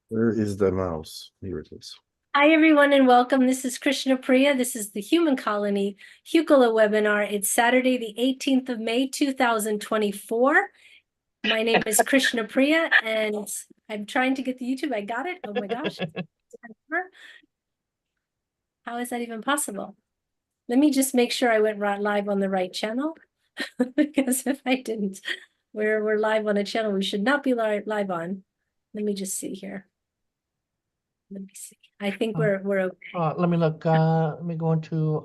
Where is the mouse? Here it is. Hi, everyone, and welcome. This is Krishna Priya. This is the Human Colony Hucolo webinar. It's Saturday, the 18th of May, 2024. My name is Krishna Priya, and I'm trying to get the YouTube. I got it. Oh my gosh. How is that even possible? Let me just make sure I went live on the right channel, because if I didn't, we're live on a channel we should not be live on. Let me just see here. Let me see. I think we're okay. Let me look. Let me go into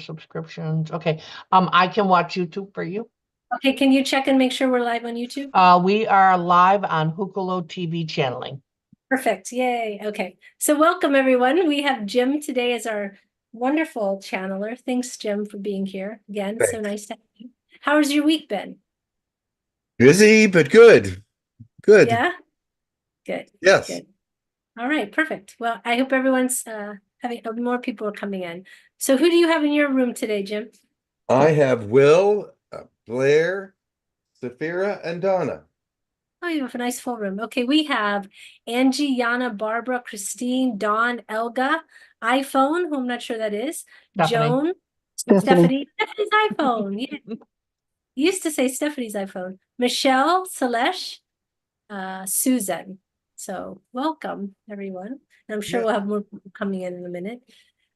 subscriptions. Okay. I can watch YouTube for you. Okay, can you check and make sure we're live on YouTube? We are live on Hucolo TV channeling. Perfect. Yay. Okay. So welcome, everyone. We have Jim today as our wonderful channeler. Thanks, Jim, for being here again. Thanks. So nice to have you. How's your week been? Busy, but good. Good. Yeah? Good. Yes. Good. All right. Perfect. Well, I hope everyone's having more people are coming in. So who do you have in your room today, Jim? I have Will, Blair, Safira, and Donna. Oh, you have a nice full room. Okay, we have Angie, Yana, Barbara, Christine, Dawn, Elga, iPhone, who I'm not sure that is, Stephanie. Joan, Stephanie, Stephanie's iPhone. Yeah. Used to say Stephanie's iPhone. Michelle, Selesh, Susan. So welcome, everyone. And I'm sure we'll have more people coming in a minute.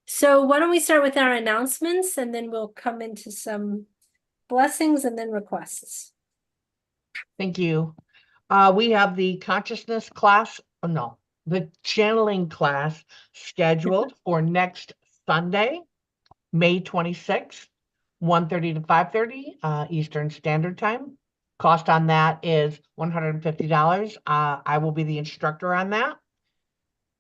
So why don't we start with our announcements, and then we'll come into some blessings and then requests. Thank you. We have the consciousness class. Oh, no, the channeling class scheduled for next Sunday, May 26th, 1:30 to 5:30 Eastern Standard Time. Cost on that is $150. I will be the instructor on that.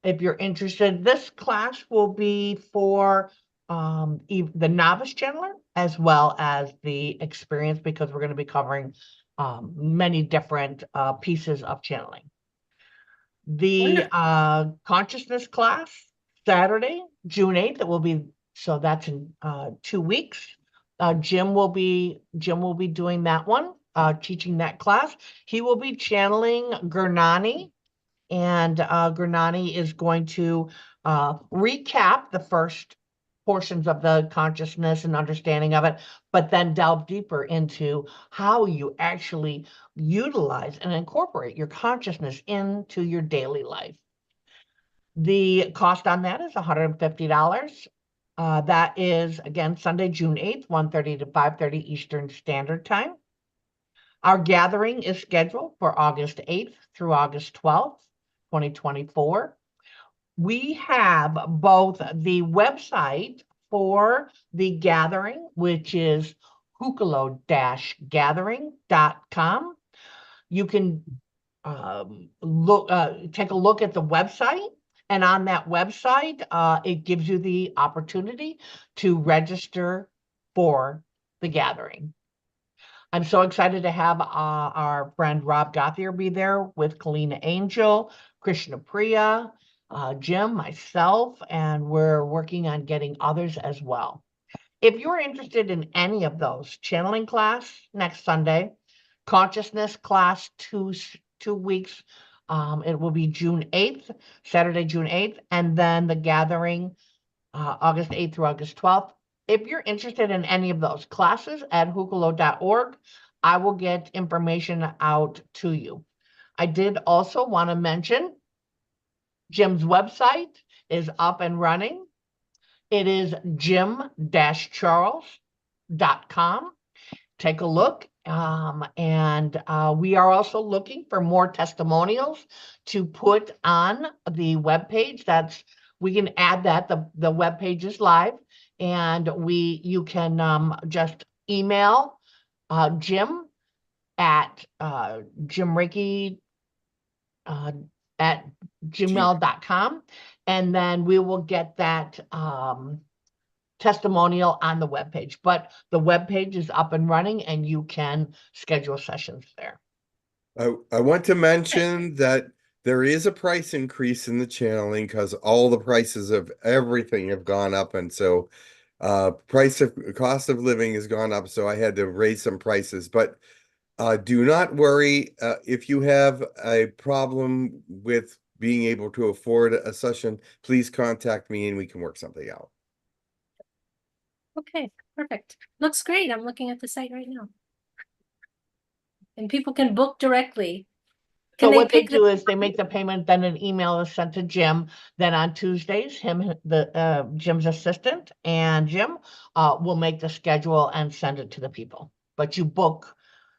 If you're interested, this class will be for the novice channeler as well as the experience, because we're going to be covering many different pieces of channeling. The consciousness class, Saturday, June 8th, it will be, so that's in 2 weeks. Jim will be doing that one, teaching that class. He will be channeling Gurnani, and Gurnani is going to recap the first portions of the consciousness and understanding of it, but then delve deeper into how you actually utilize and incorporate your consciousness into your daily life. The cost on that is $150. That is, again, Sunday, June 8th, 1:30 to 5:30 Eastern Standard Time. Our gathering is scheduled for August 8th through August 12th, 2024. We have both the website for the gathering, which is hucolo-gathering.com. You can take a look at the website, and on that website, it gives you the opportunity to register for the gathering. I'm so excited to have our friend Rob Gothier be there with Kalina Angel, Krishna Priya, Jim, myself, and we're working on getting others as well. If you're interested in any of those, channeling class next Sunday, consciousness class 2 weeks, it will be June 8th, Saturday, June 8th, and then the gathering August 8th through August 12th. If you're interested in any of those classes at hucolo.org, I will get information out to you. I did also want to mention Jim's website is up and running. It is jim-charles.com. Take a look. And we are also looking for more testimonials to put on the webpage. We can add that. The webpage is live, and you can just email Jim at jimreiki at gmail.com, and then we will get that testimonial on the webpage. But the webpage is up and running, and you can schedule sessions there. I want to mention that there is a price increase in the channeling because all the prices of everything have gone up, and so cost of living has gone up, so I had to raise some prices. But Do not worry. If you have a problem with being able to afford a session, please contact me and we can work something out. Okay, perfect. Looks great. I'm looking at the site right now. And people can book directly. So Can they what they pick do is they make the payment, then an email is sent to Jim. Then on Tuesdays, Jim's assistant and Jim will make the schedule and send it to the people. But you book,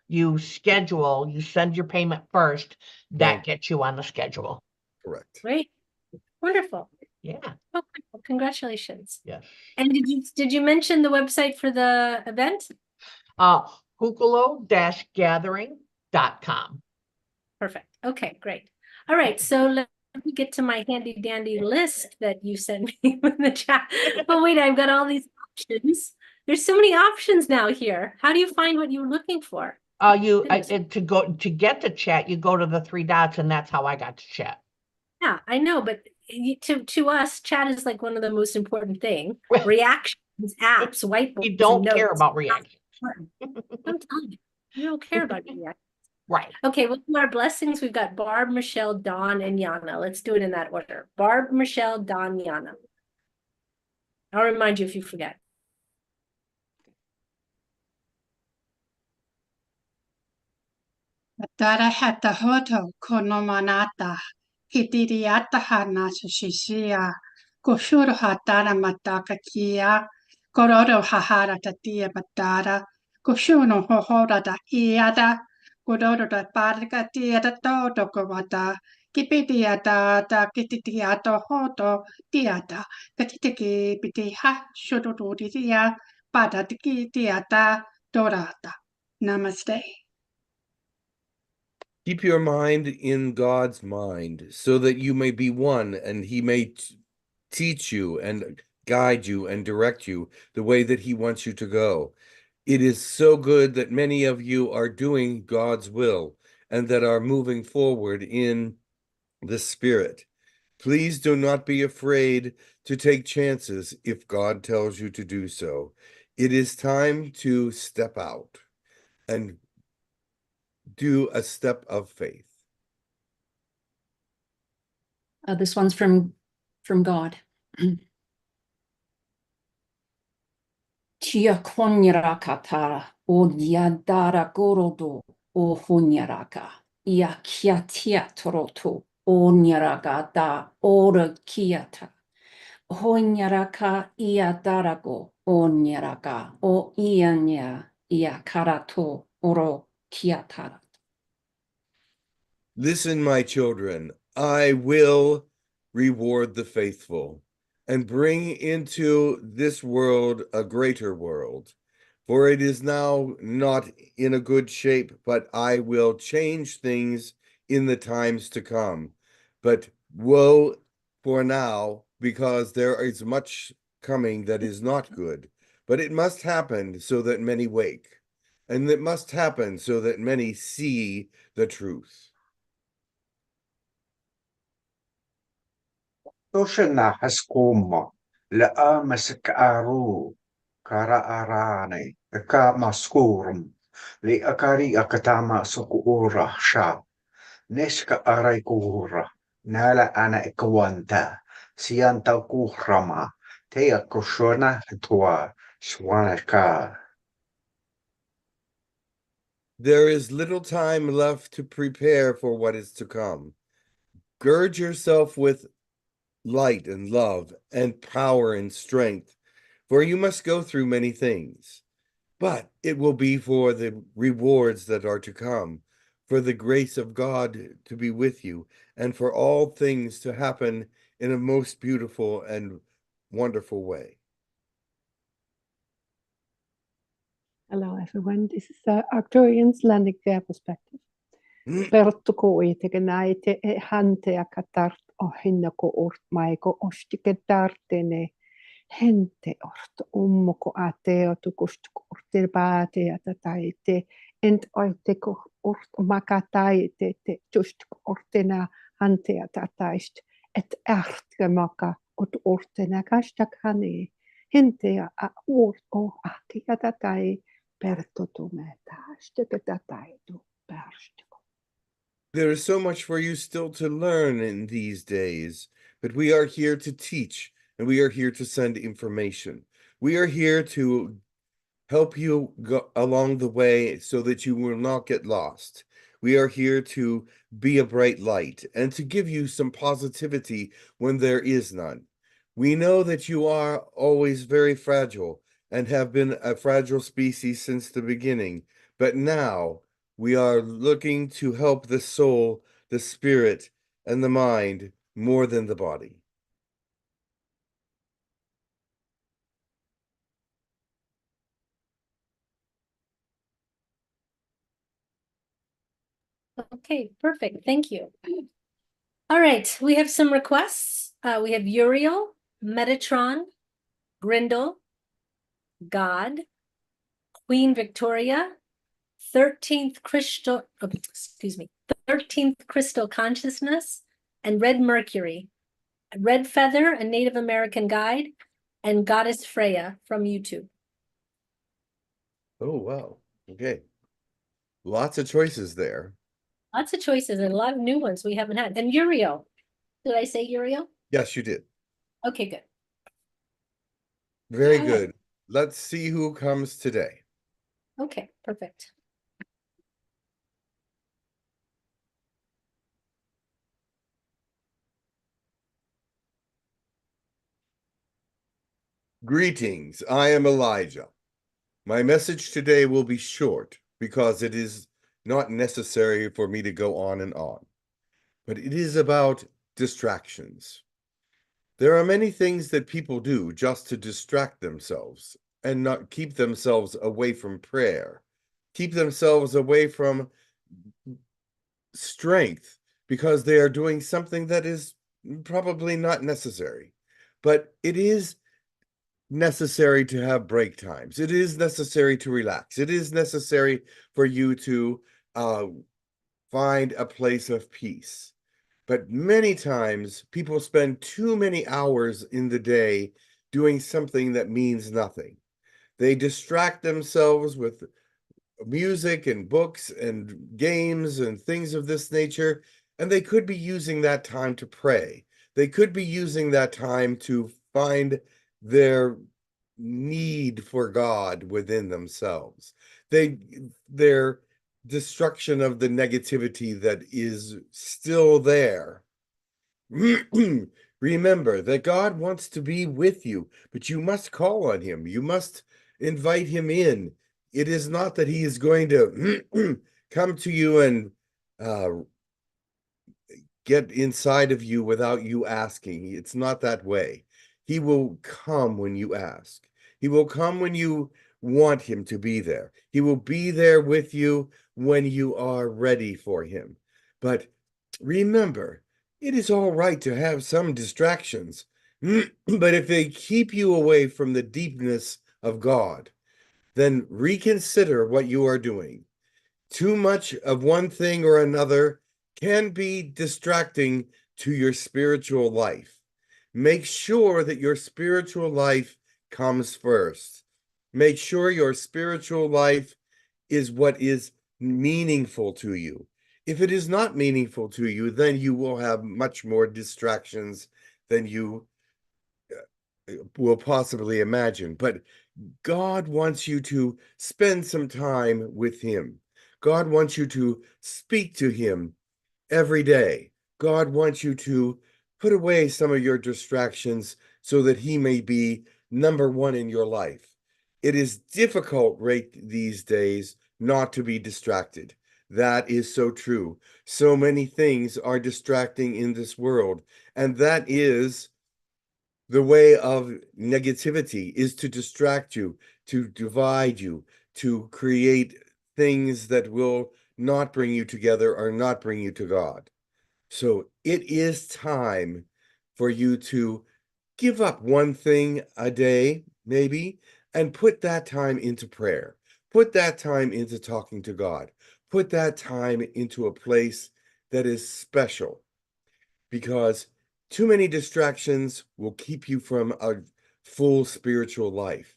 you schedule, you send your payment first, that No. gets you on the schedule. Correct. Great. Wonderful. Yeah, Okay, well, congratulations. yes. And did you mention the website for the event? Hucolo-gathering.com. Perfect. Okay, great. All right, so let me get to my handy dandy list that you sent me in the chat. Oh wait, I've got all these options. There's so many options now here. How do you find what you're looking for? To get to chat, you go to the three dots, and that's how I got to chat. Yeah, I know, but to us, chat is like one of the most important thing. Well, Reactions, apps, whiteboards, You don't and care notes. about reactions. I'm telling you, you don't care about reactions. Right. Okay, well, our blessings, we've got Barb, Michelle, Dawn, and Yana. Let's do it in that order. Barb, Michelle, Dawn, Yana. I'll remind you if you forget. Tara hata hoto konomanata hitiriata hana shishia koshuro hatara mataka kia kororo hahara tatia batara koshuno hohora da iada kororo da parka tia da toto kovata kipitia da kititia to hoto tiata katitiki pitiha shururitia pada tiki tiata dorata. Namaste. Keep your mind in God's mind so that you may be one and he may teach you and guide you and direct you the way that he wants you to go. It is so good that many of you are doing God's will and that are moving forward in the Spirit. Please do not be afraid to take chances if God tells you to do so. It is time to step out and do a step of faith. This one's from God. Tia konyarakata o yadara gorodo o hunyaraka. Ia kiatia toroto o nyaraga da ora kiata. Honyaraka ia darago o nyaraga o ianya ia karato oro kiatara. Listen, my children, I will reward the faithful and bring into this world a greater world. For it is now not in a good shape, but I will change things in the times to come. But woe for now, because there is much coming that is not good. But it must happen so that many wake, and it must happen so that many see the truth. Toshana haskuma la'a masakaru karaarane ka maskurum li akari akatama sukuura sha neska arai kuura nala ana ikawanta sianta kuhrama te akoshona tua swanaka. There is little time left to prepare for what is to come. Gird yourself with light and love and power and strength, for you must go through many things. But it will be for the rewards that are to come, for the grace of God to be with you, and for all things to happen in a most beautiful and wonderful way. Hello, everyone. This is Arcturian's landing gear perspective. Perttu ko itegenaite e hante akatart o hinna ko ort maiko ostike tartene hente ort ummoko ateo tukustuko ortir baate atataite ent oiteko ort makataite te tustuko ortena hante atataist et maka ot ortena kastak hane hente a ort o ahti atatai There is so much for you still to learn in these days, but we are here to teach and we are here to send information. We are here to help you go along the way so that you will not get lost. We are here to be a bright light and to give you some positivity when there is none. We know that you are always very fragile and have been a fragile species since the beginning, but now we are looking to help the soul, the spirit, and the mind more than the body. Okay, perfect. Thank you. All right, we have some requests. We have Uriel, Metatron, Grindel, God, Queen Victoria, 13th crystal, 13th crystal consciousness, and Red Mercury, Red Feather, a Native American guide, and Goddess Freya from YouTube. Oh, wow. Okay. Lots of choices there. Lots of choices and a lot of new ones we haven't had. And Uriel. Did I say Uriel? Yes, you did. Okay, good. Very good. Let's see who comes today. Okay, perfect. Greetings, I am Elijah. My message today will be short because it is not necessary for me to go on and on, but it is about distractions. There are many things that people do just to distract themselves and not keep themselves away from prayer, keep themselves away from strength because they are doing something that is probably not necessary. But it is necessary to have break times. It is necessary to relax. It is necessary for you to find a place of peace. But many times people spend too many hours in the day doing something that means nothing. They distract themselves with music and books and games and things of this nature, and they could be using that time to pray. They could be using that time to find their need for God within themselves. Their destruction of the negativity that is still there. Remember that God wants to be with you, but you must call on him. You must invite him in. It is not that he is going to come to you and get inside of you without you asking. It's not that way. He will come when you ask. He will come when you want him to be there. He will be there with you when you are ready for him. But remember, it is all right to have some distractions, but if they keep you away from the deepness of God, then reconsider what you are doing. Too much of one thing or another can be distracting to your spiritual life. Make sure that your spiritual life comes first. Make sure your spiritual life is what is meaningful to you. If it is not meaningful to you, then you will have much more distractions than you will possibly imagine. But God wants you to spend some time with him. God wants you to speak to him every day. God wants you to put away some of your distractions so that he may be number one in your life. It is difficult right these days not to be distracted. That is so true. So many things are distracting in this world, and that is the way of negativity, is to distract you, to divide you, to create things that will not bring you together or not bring you to God. So it is time for you to give up one thing a day, maybe, and put that time into prayer. Put that time into talking to God. Put that time into a place that is special, because too many distractions will keep you from a full spiritual life.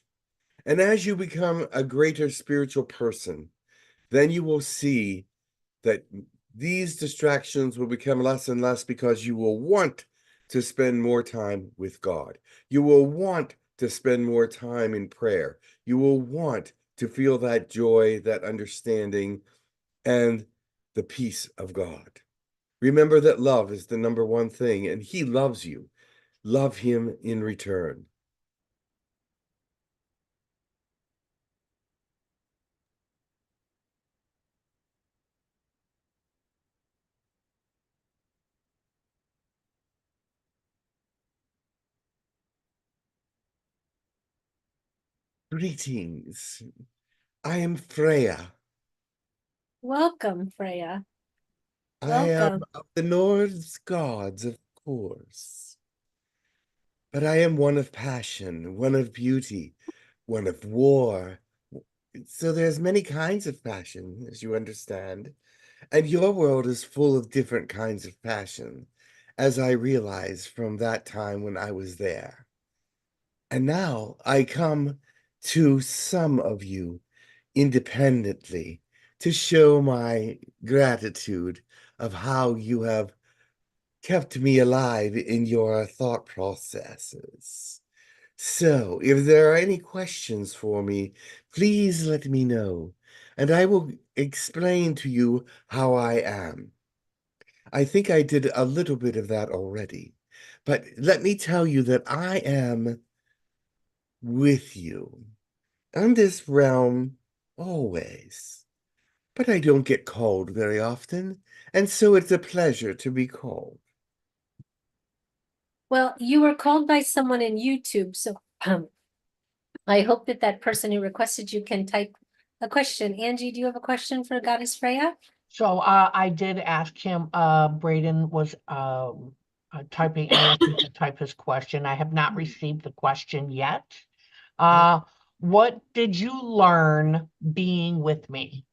And as you become a greater spiritual person, then you will see that these distractions will become less and less because you will want to spend more time with God. You will want to spend more time in prayer. You will want to feel that joy, that understanding, and the peace of God. Remember that love is the number one thing, and He loves you. Love Him in return. Greetings. I am Freya. Welcome, Freya. I am Welcome. of the Norse gods, of course. But I am one of passion, one of beauty, one of war. So there's many kinds of passion, as you understand. And your world is full of different kinds of passion, as I realized from that time when I was there. And now I come to some of you independently to show my gratitude of how you have kept me alive in your thought processes. So, if there are any questions for me, please let me know, and I will explain to you how I am. I think I did a little bit of that already, but let me tell you that I am with you on this realm always. But I don't get called very often, and so it's a pleasure to be called. Well, you were called by someone in YouTube, so I hope that that person who requested you can type a question. Angie, do you have a question for Goddess Freya? So I did ask him, Braden was typing, I asked him to type his question. I have not received the question yet. What did you learn being with me?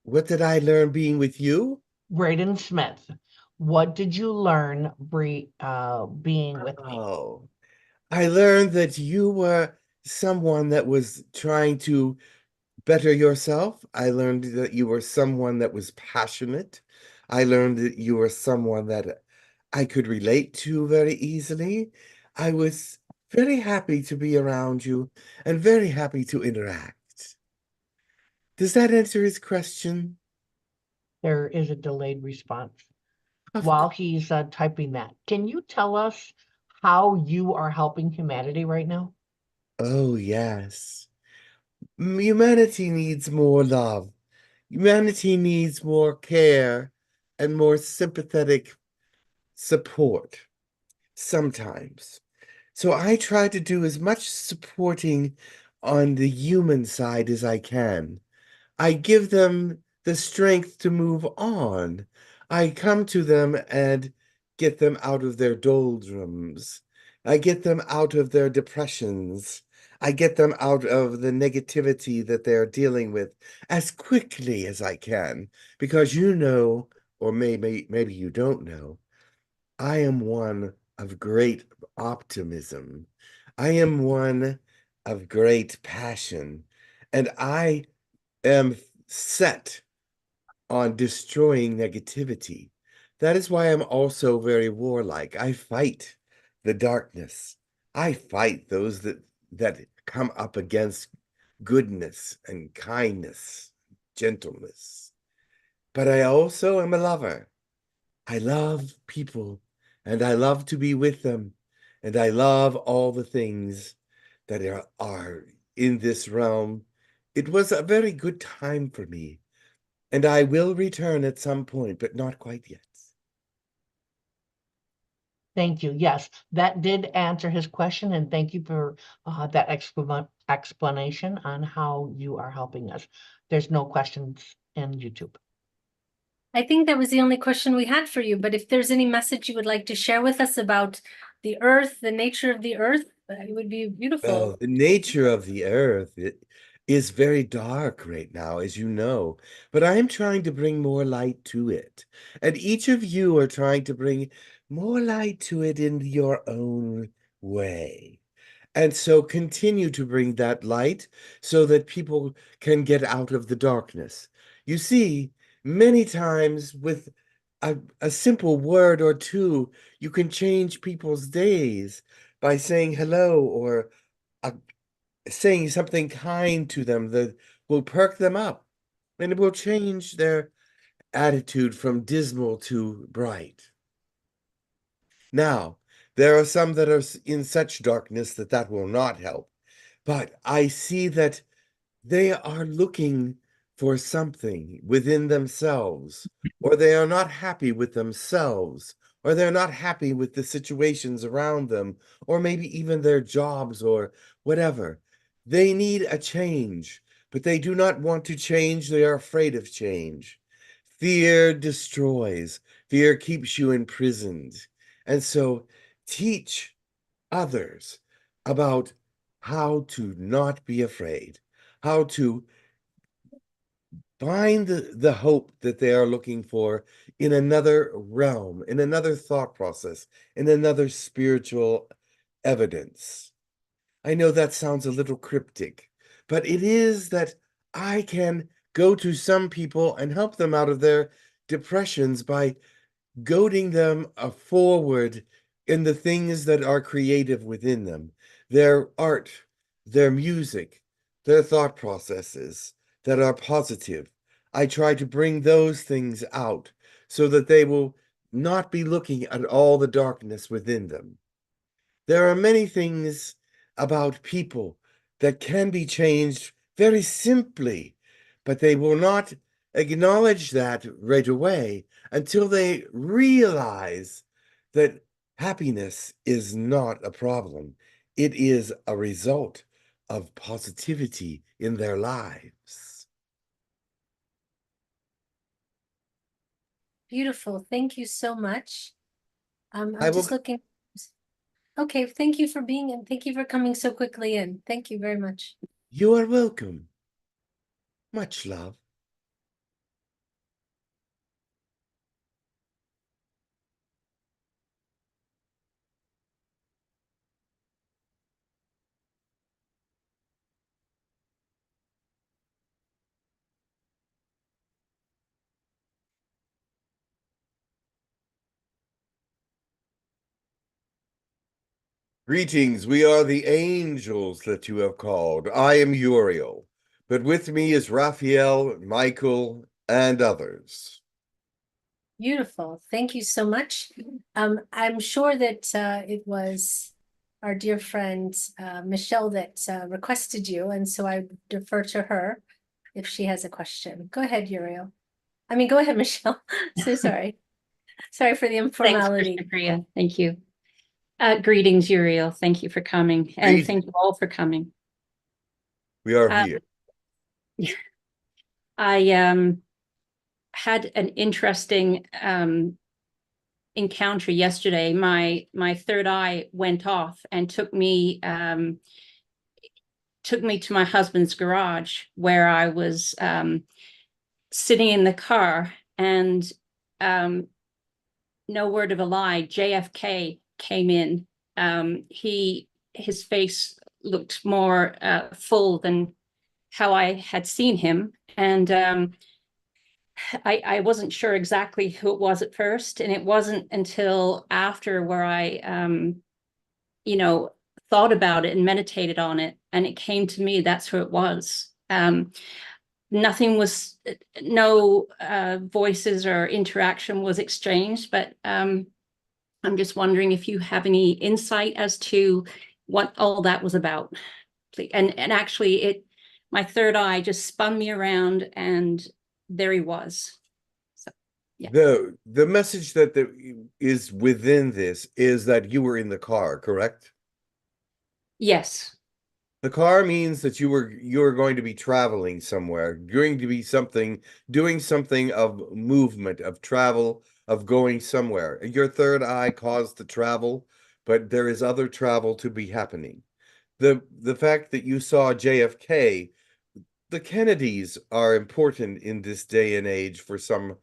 What did I learn being with you? Braden Smith, what did you learn being with me? Oh, I learned that you were someone that was trying to better yourself. I learned that you were someone that was passionate. I learned that you were someone that I could relate to very easily. I was very happy to be around you and very happy to interact. Does that answer his question? There is a delayed response. Of While he's typing that, can you tell us how you are helping humanity right now? Oh, yes. Humanity needs more love. Humanity needs more care and more sympathetic support sometimes. So I try to do as much supporting on the human side as I can. I give them the strength to move on. I come to them and get them out of their doldrums. I get them out of their depressions. I get them out of the negativity that they're dealing with as quickly as I can, because you know, or maybe you don't know, I am one of great optimism. I am one of great passion, and I am set on destroying negativity. That is why I'm also very warlike. I fight the darkness. I fight those that come up against goodness and kindness, gentleness. But I also am a lover. I love people and I love to be with them. And I love all the things that are in this realm. It was a very good time for me. And I will return at some point, but not quite yet. Thank you. Yes, that did answer his question, and thank you for that explanation on how you are helping us. There's no questions in YouTube. I think that was the only question we had for you, but if there's any message you would like to share with us about the earth, the nature of the earth, it would be beautiful. Well, the nature of the earth is very dark right now, as you know, but I am trying to bring more light to it. And each of you are trying to bring more light to it in your own way. And so continue to bring that light so that people can get out of the darkness. You see, many times with a simple word or two, you can change people's days by saying hello or uh, saying something kind to them that will perk them up, and it will change their attitude from dismal to bright. Now, there are some that are in such darkness that that will not help, but I see that they are looking for something within themselves, or they are not happy with themselves, or they're not happy with the situations around them, or maybe even their jobs or whatever. They need a change, but they do not want to change. They are afraid of change. Fear destroys, fear keeps you imprisoned. And so teach others about how to not be afraid, how to find the hope that they are looking for in another realm, in another thought process, in another spiritual evidence. I know that sounds a little cryptic, but it is that I can go to some people and help them out of their depressions by goading them forward in the things that are creative within them, their art, their music, their thought processes that are positive. I try to bring those things out so that they will not be looking at all the darkness within them. There are many things about people that can be changed very simply, but they will not acknowledge that right away until they realize that happiness is not a problem. It is a result of positivity in their lives. Beautiful. Thank you so much. I'm I just will, looking. Okay, thank you for being and thank you for coming so quickly in. Thank you very much. you are welcome. Much love. Greetings, we are the angels that you have called. I am Uriel, but with me is Raphael, Michael, and others. Beautiful. Thank you so much. I'm sure that it was our dear friend Michelle that requested you, and so I defer to her if she has a question. Go ahead, Uriel. I mean, go ahead, Michelle. So sorry. Sorry for the Thanks, informality. Krishna Priya. Thank you. Greetings, Uriel. Thank you for coming, and thank you all for coming. We are here. I had an interesting encounter yesterday. My third eye went off and took me to my husband's garage, where I was sitting in the car, and no word of a lie, JFK came in. His face looked more full than how I had seen him, and I wasn't sure exactly who it was at first, and it wasn't until after where I thought about it and meditated on it, and it came to me that's who it was. Nothing was, no voices or interaction was exchanged, but I'm just wondering if you have any insight as to what all that was about. And actually, my third eye just spun me around, and there he was. So, yeah. The message that is within this is that you were in the car, correct? Yes. The car means that you were going to be traveling somewhere, going to be doing something of movement, of travel, of going somewhere. Your third eye caused the travel, but there is other travel to be happening. The fact that you saw JFK, the Kennedys are important in this day and age for some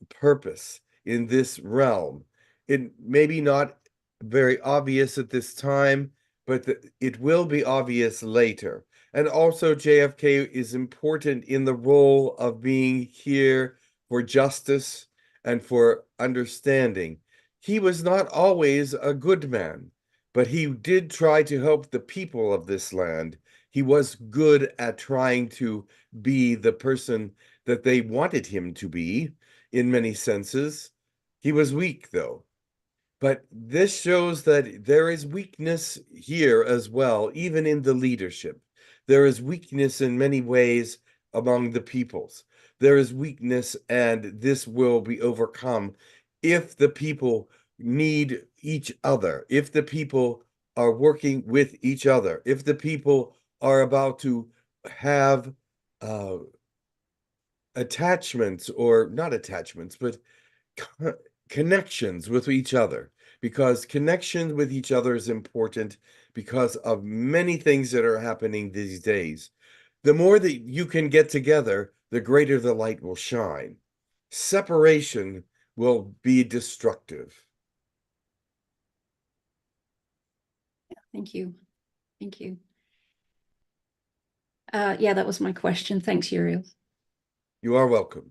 purpose in this realm. It may be not very obvious at this time, but it will be obvious later. And also, JFK is important in the role of being here for justice and for understanding. He was not always a good man, but he did try to help the people of this land. He was good at trying to be the person that they wanted him to be in many senses. He was weak, though. But this shows that there is weakness here as well, even in the leadership. There is weakness in many ways among the peoples. There is weakness, and this will be overcome if the people need each other, if the people are working with each other, if the people are about to have attachments, or not attachments, but connections with each other, because connection with each other is important because of many things that are happening these days. The more that you can get together, the greater the light will shine. Separation will be destructive. Thank you. Thank you. Yeah, that was my question. Thanks, Uriel. You are welcome.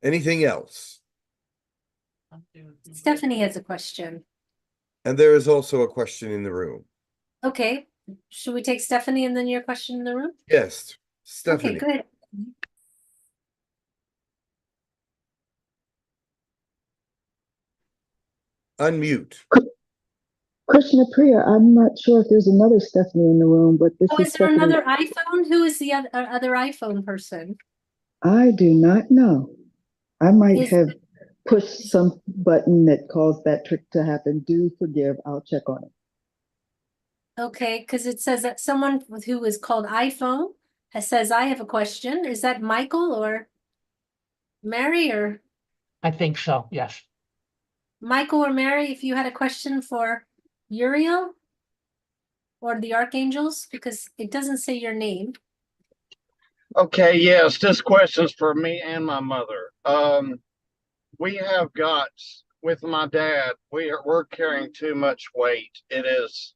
Anything else? Stephanie has a question. And there is also a question in the room. Okay, should we take Stephanie and then your question in the room? Yes, Okay, Stephanie. good. Unmute. Krishna Priya, I'm not sure if there's another Stephanie in the room, but this Oh, is is there Stephanie. another iPhone? Who is the other iPhone person? I do not know. I might Is- have pushed some button that caused that trick to happen. Do forgive. I'll check on it. Okay, because it says that someone who is called iPhone says, I have a question. Is that Michael or Mary, or I think so, yes. Michael or Mary, if you had a question for Uriel or the archangels, because it doesn't say your name. Okay, yes, this question's for me and my mother. We have got, with my dad, we're carrying too much weight. It is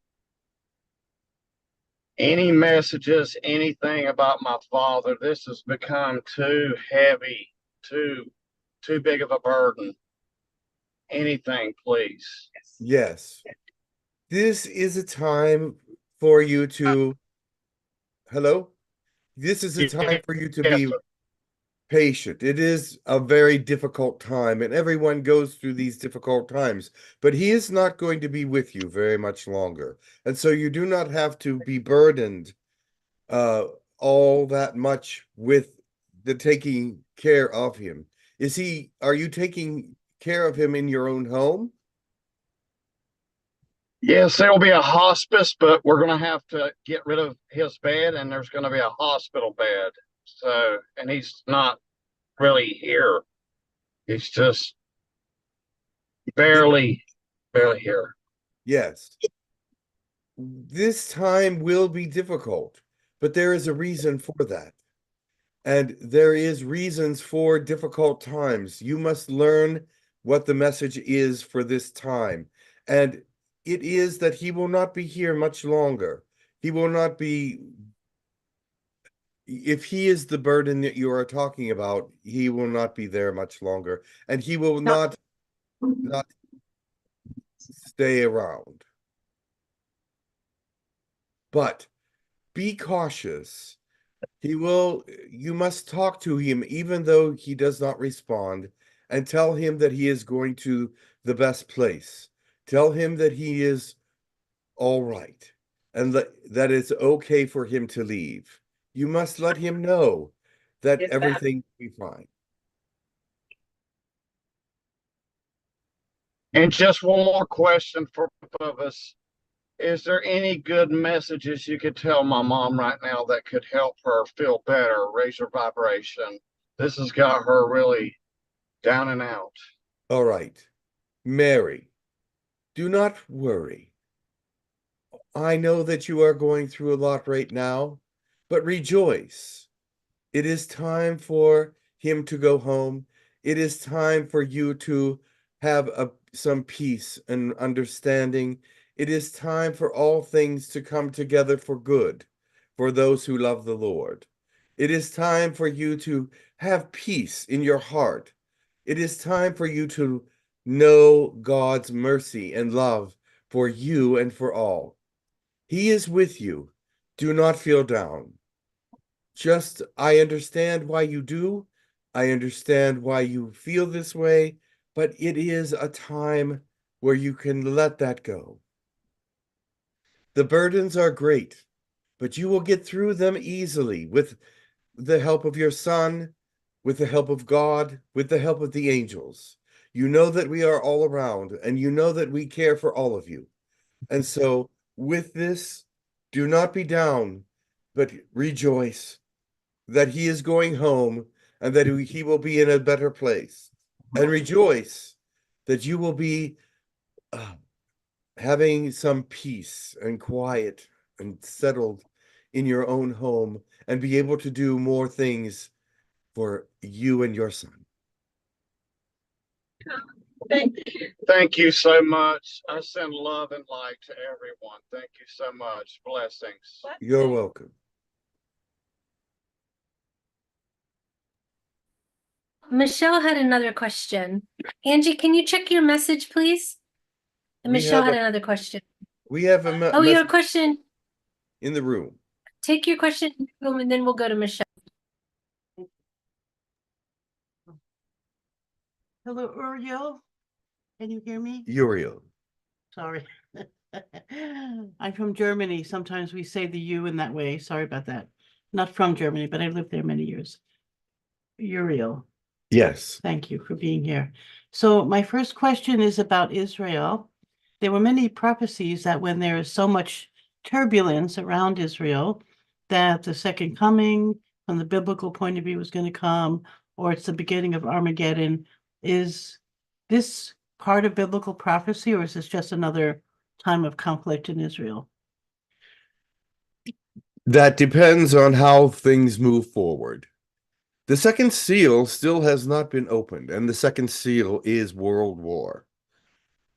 any messages, anything about my father, this has become too heavy, too big of a burden. Anything, please. Yes. This is a time for you to, hello? This is a time for you to Yes, be sir. patient. It is a very difficult time, and everyone goes through these difficult times, but he is not going to be with you very much longer. And so you do not have to be burdened all that much with the taking care of him. Are you taking care of him in your own home? Yes, there'll be a hospice, but we're gonna have to get rid of his bed, and there's gonna be a hospital bed. So, and he's not really here. He's just barely here. Yes. This time will be difficult, but there is a reason for that. And there is reasons for difficult times. You must learn what the message is for this time. And it is that he will not be here much longer. He will not be, if he is the burden that you are talking about, he will not be there much longer. And he will not stay around. But be cautious. You must talk to him even though he does not respond, and tell him that he is going to the best place. Tell him that he is all right, and that it's okay for him to leave. You must let him know that everything will be fine. And just one more question for both of us. Is there any good messages you could tell my mom right now that could help her feel better, raise her vibration? This has got her really down and out. All right. Mary, do not worry. I know that you are going through a lot right now, but rejoice. It is time for him to go home. It is time for you to have a some peace and understanding. It is time for all things to come together for good, for those who love the Lord. It is time for you to have peace in your heart. It is time for you to know God's mercy and love for you and for all. He is with you. Do not feel down. Just, I understand why you do. I understand why you feel this way, but it is a time where you can let that go. The burdens are great, but you will get through them easily with the help of your Son, with the help of God, with the help of the angels. You know that we are all around, and you know that we care for all of you. And so, with this, do not be down, but rejoice that he is going home and that he will be in a better place. And rejoice that you will be having some peace and quiet and settled in your own home and be able to do more things for you and your son. Thank you so much. I send love and light to everyone. Thank you so much. Blessings. You're welcome. Michelle had another question. Angie, can you check your message, please? And We Michelle have had another question. We have Oh, your question. in the room. Take your question in the room and then we'll go to Michelle. Hello, Uriel. Can you hear me? Uriel. Sorry. I'm from Germany. Sometimes we say the U in that way. Sorry about that. Not from Germany, but I lived there many years. Uriel. Yes. Thank you for being here. So my first question is about Israel. There were many prophecies that when there is so much turbulence around Israel, that the second coming from the biblical point of view is going to come, or it's the beginning of Armageddon. Is this part of biblical prophecy, or is this just another time of conflict in Israel? That depends on how things move forward. The second seal still has not been opened, and the second seal is World War.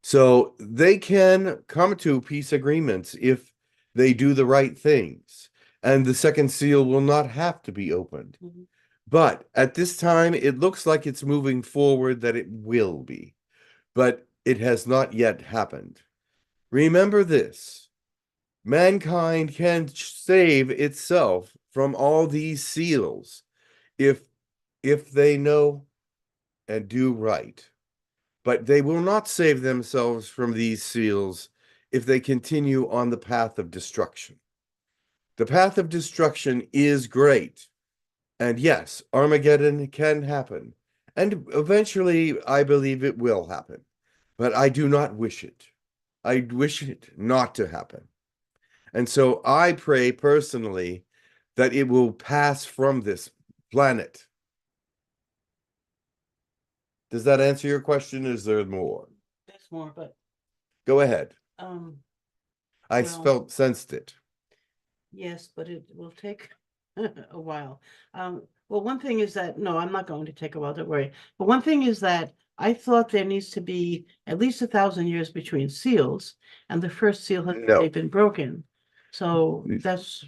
So they can come to peace agreements if they do the right things, and the second seal will not have to be opened. Mm-hmm. But at this time, it looks like it's moving forward that it will be, but it has not yet happened. Remember this: mankind can save itself from all these seals if they know and do right. But they will not save themselves from these seals if they continue on the path of destruction. The path of destruction is great. And yes, Armageddon can happen. And eventually, I believe it will happen. But I do not wish it. I wish it not to happen. And so I pray personally that it will pass from this planet. Does that answer your question? Is there more? There's more, but Go ahead. I well, sensed it. yes, but it will take a while. Well, one thing is that, no, I'm not going to take a while, don't worry. But one thing is that I thought there needs to be at least 1,000 years between seals, and the first seal has No. already been broken. So that's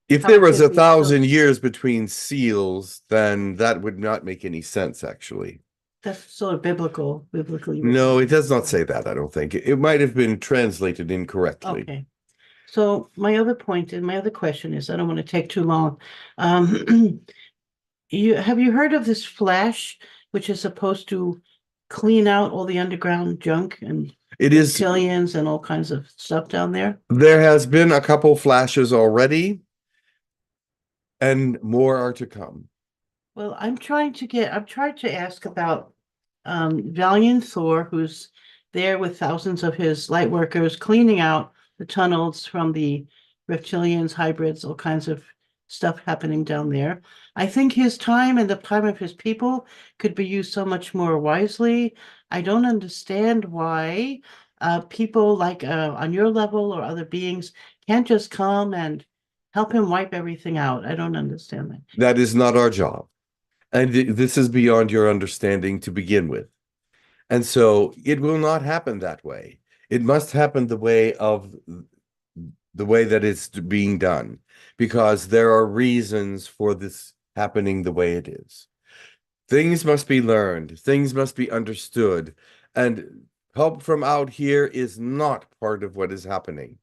If how there was could we 1,000 still- years between seals, then that would not make any sense, actually. That's sort of biblical, biblically. No, it does not say that, I don't think. It might have been translated incorrectly. Okay. So my other point and my other question is, I don't want to take too long. Have you heard of this flash, which is supposed to clean out all the underground junk and It is, reptilians and all kinds of stuff down there? there has been a couple flashes already, and more are to come. Well, I'm trying to ask about Valiant Thor, who's there with thousands of his light workers cleaning out the tunnels from the reptilians, hybrids, all kinds of stuff happening down there. I think his time and the time of his people could be used so much more wisely. I don't understand why people like on your level or other beings can't just come and help him wipe everything out. I don't understand that. That is not our job. And this is beyond your understanding to begin with. And so it will not happen that way. It must happen the way that it's being done, because there are reasons for this happening the way it is. Things must be learned, things must be understood, and help from out here is not part of what is happening.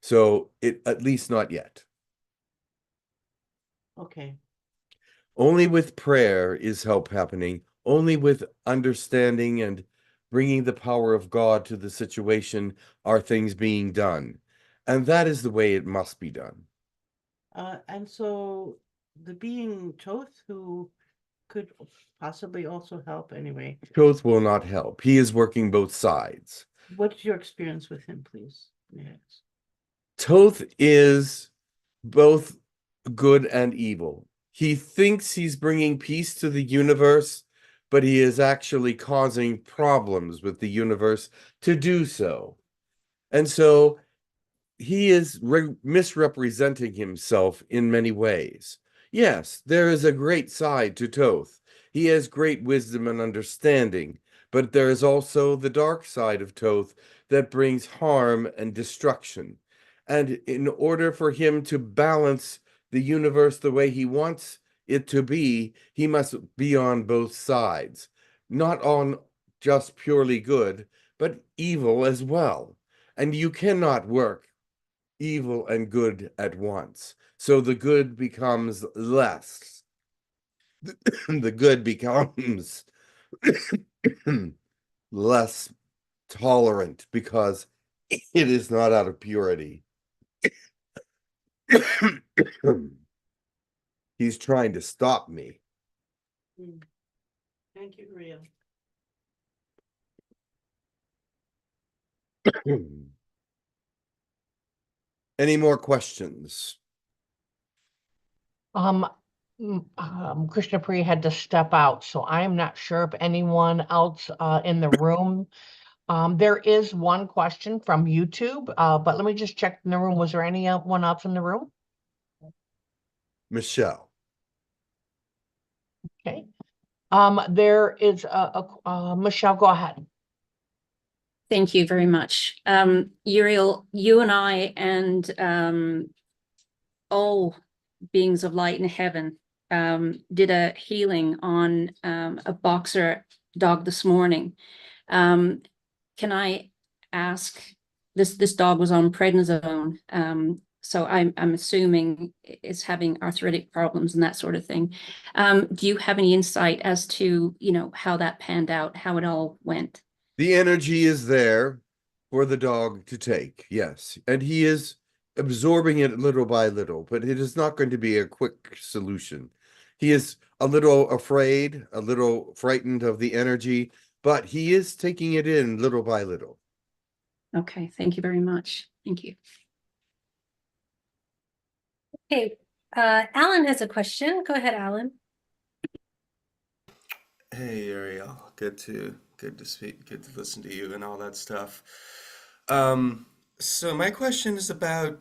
So at least not yet. Okay. Only with prayer is help happening. Only with understanding and bringing the power of God to the situation are things being done. And that is the way it must be done. And so the being Toth, who could possibly also help anyway. Truth will not help. He is working both sides. What's your experience with him, please? Yes. Toth is both good and evil. He thinks he's bringing peace to the universe, but he is actually causing problems with the universe to do so. And so he is misrepresenting himself in many ways. Yes, there is a great side to Toth. He has great wisdom and understanding, but there is also the dark side of Toth that brings harm and destruction. And in order for him to balance the universe the way he wants it to be, he must be on both sides, not on just purely good, but evil as well. And you cannot work evil and good at once. So the good becomes less. The good becomes less tolerant because it is not out of purity. He's trying to stop me. Thank you, Uriel. Any more questions? Krishna Priya had to step out, so I am not sure if anyone else in the room. There is one question from YouTube, but let me just check in the room. Was there anyone else in the room? Michelle. Okay. There is Michelle, go ahead. Thank you very much. Uriel, you and I and all beings of light in heaven did a healing on a boxer dog this morning. Can I ask, this dog was on prednisone, so I'm assuming it's having arthritic problems and that sort of thing. Do you have any insight as to, how that panned out, how it all went? The energy is there for the dog to take, yes. And he is absorbing it little by little, but it is not going to be a quick solution. He is a little afraid, a little frightened of the energy, but he is taking it in little by little. Okay, thank you very much. Thank you. Okay, Alan has a question. Go ahead, Alan. Hey Uriel, good to speak, good to listen to you and all that stuff. So my question is about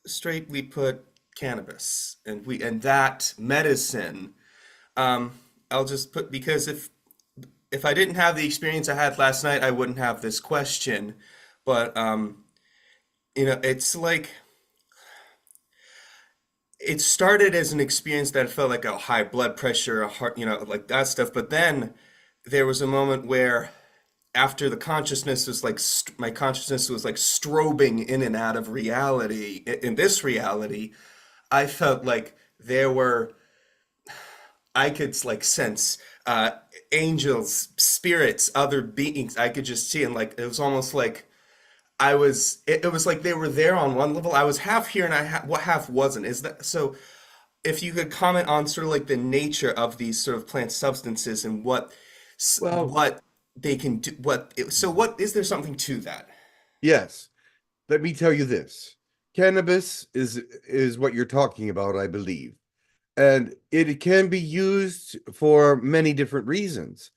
straightly put cannabis and that medicine. I'll just put, because if I didn't have the experience I had last night, I wouldn't have this question. But it's like it started as an experience that felt like a high blood pressure, a heart, like that stuff. But then there was a moment where after the consciousness was like, my consciousness was like strobing in and out of reality. In this reality, I felt like I could like sense angels, spirits, other beings. I could just see, and like, it was almost like it was like they were there on one level. I was half here and half wasn't. Is that so? If you could comment on sort of like the nature of these sort of plant substances and what they can do, what is there something to that? Yes. Let me tell you this. Cannabis is what you're talking about, I believe. And it can be used for many different reasons.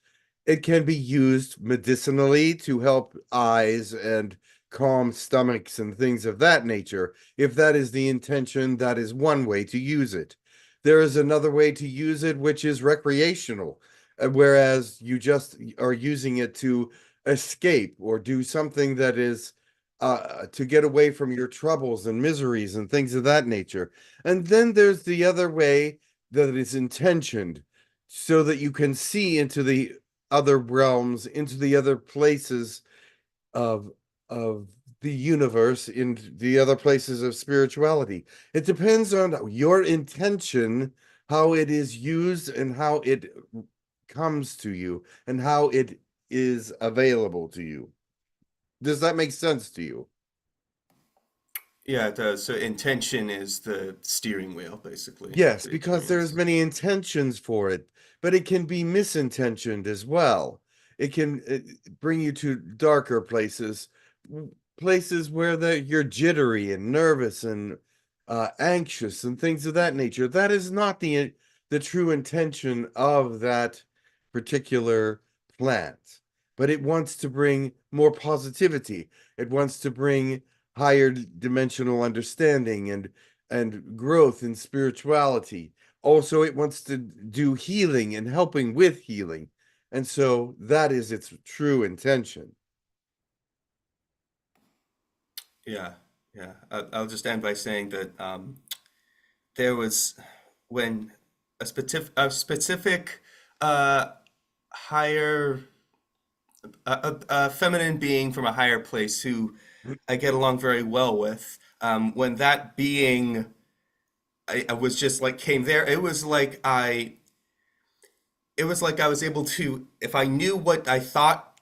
It can be used medicinally to help eyes and calm stomachs and things of that nature. If that is the intention, that is one way to use it. There is another way to use it, which is recreational. whereas you just are using it to escape or do something that is to get away from your troubles and miseries and things of that nature. And then there's the other way that is intentioned so that you can see into the other realms, into the other places of the universe, in the other places of spirituality. It depends on your intention, how it is used and how it comes to you and how it is available to you. Does that make sense to you? Yeah, it does. So intention is the steering wheel, basically. Yes, The because there's experience. many intentions for it, but it can be misintentioned as well. It can bring you to darker places, places where you're jittery and nervous and anxious and things of that nature. That is not the true intention of that particular plant, but it wants to bring more positivity. It wants to bring higher dimensional understanding and growth in spirituality. Also, it wants to do healing and helping with healing. And so that is its true intention. Yeah, yeah. I'll just end by saying that there was when a specific higher a feminine being from a higher place who I get along very well with. When that being I was just like came there, it was like I was able to, if I knew what I thought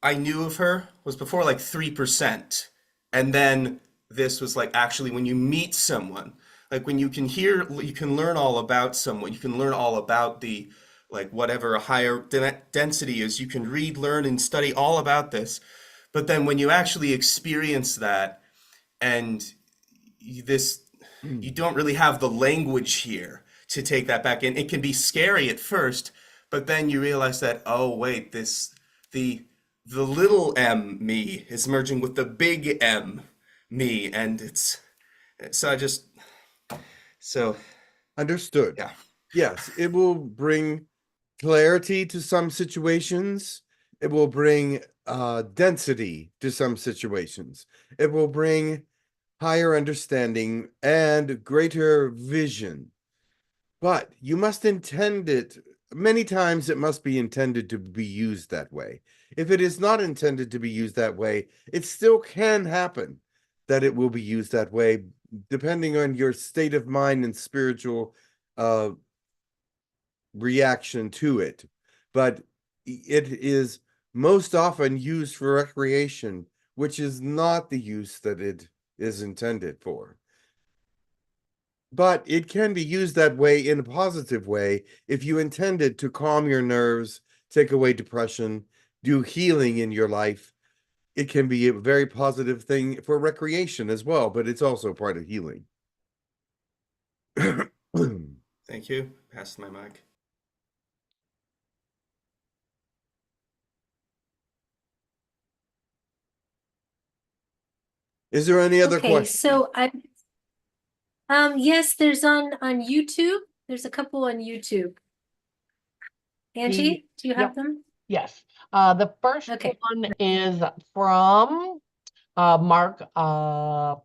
I knew of her was before like 3%. And then this was like actually when you meet someone, like when you can learn all about someone, you can learn all about the, like whatever a higher density is, you can read, learn, and study all about this. But then when you actually experience that and this, you don't really have the language here to take that back in. It can be scary at first, but then you realize that, oh wait, the little m me is merging with the big M me, and it's so I just so Understood. yeah. Yes, it will bring clarity to some situations. It will bring density to some situations. It will bring higher understanding and greater vision. But you must intend it. Many times it must be intended to be used that way. If it is not intended to be used that way, it still can happen that it will be used that way, depending on your state of mind and spiritual reaction to it. But it is most often used for recreation, which is not the use that it is intended for. But it can be used that way in a positive way if you intend it to calm your nerves, take away depression, do healing in your life. It can be a very positive thing for recreation as well, but it's also part of healing. Thank you. Pass my mic. Is there any other Okay, questions? so yes, there's on YouTube. There's a couple on YouTube. Angie, do you have Yep. them? Yes. The first Okay. one is from Mark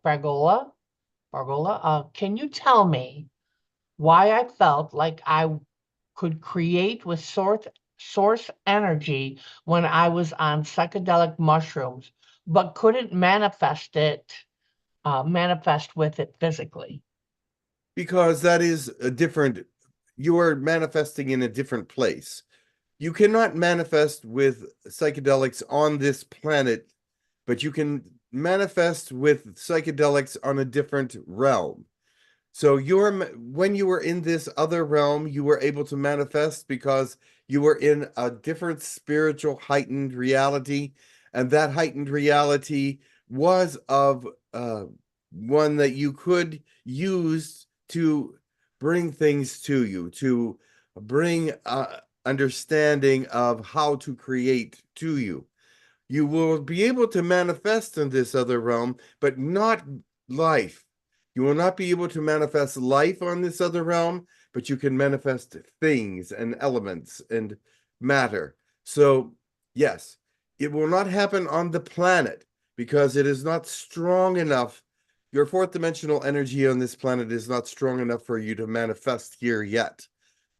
Fragola. Can you tell me why I felt like I could create with source energy when I was on psychedelic mushrooms, but couldn't manifest with it physically? Because that is a different, you are manifesting in a different place. You cannot manifest with psychedelics on this planet, but you can manifest with psychedelics on a different realm. So when you were in this other realm, you were able to manifest because you were in a different spiritual heightened reality, and that heightened reality was of one that you could use to bring things to you, to bring understanding of how to create to you. You will be able to manifest in this other realm, but not life. You will not be able to manifest life on this other realm, but you can manifest things and elements and matter. So, yes, it will not happen on the planet because it is not strong enough. Your fourth dimensional energy on this planet is not strong enough for you to manifest here yet.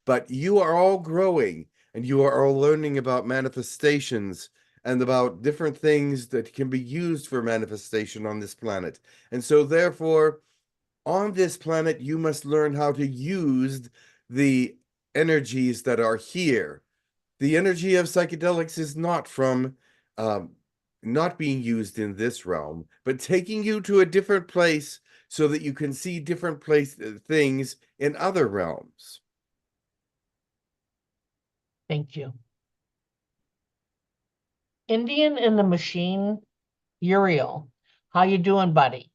But you are all growing and you are all learning about manifestations and about different things that can be used for manifestation on this planet. And so, therefore, on this planet, you must learn how to use the energies that are here. The energy of psychedelics is not from not being used in this realm, but taking you to a different place so that you can see different things in other realms. Thank you. Indian in the Machine, Uriel. How you doing, buddy?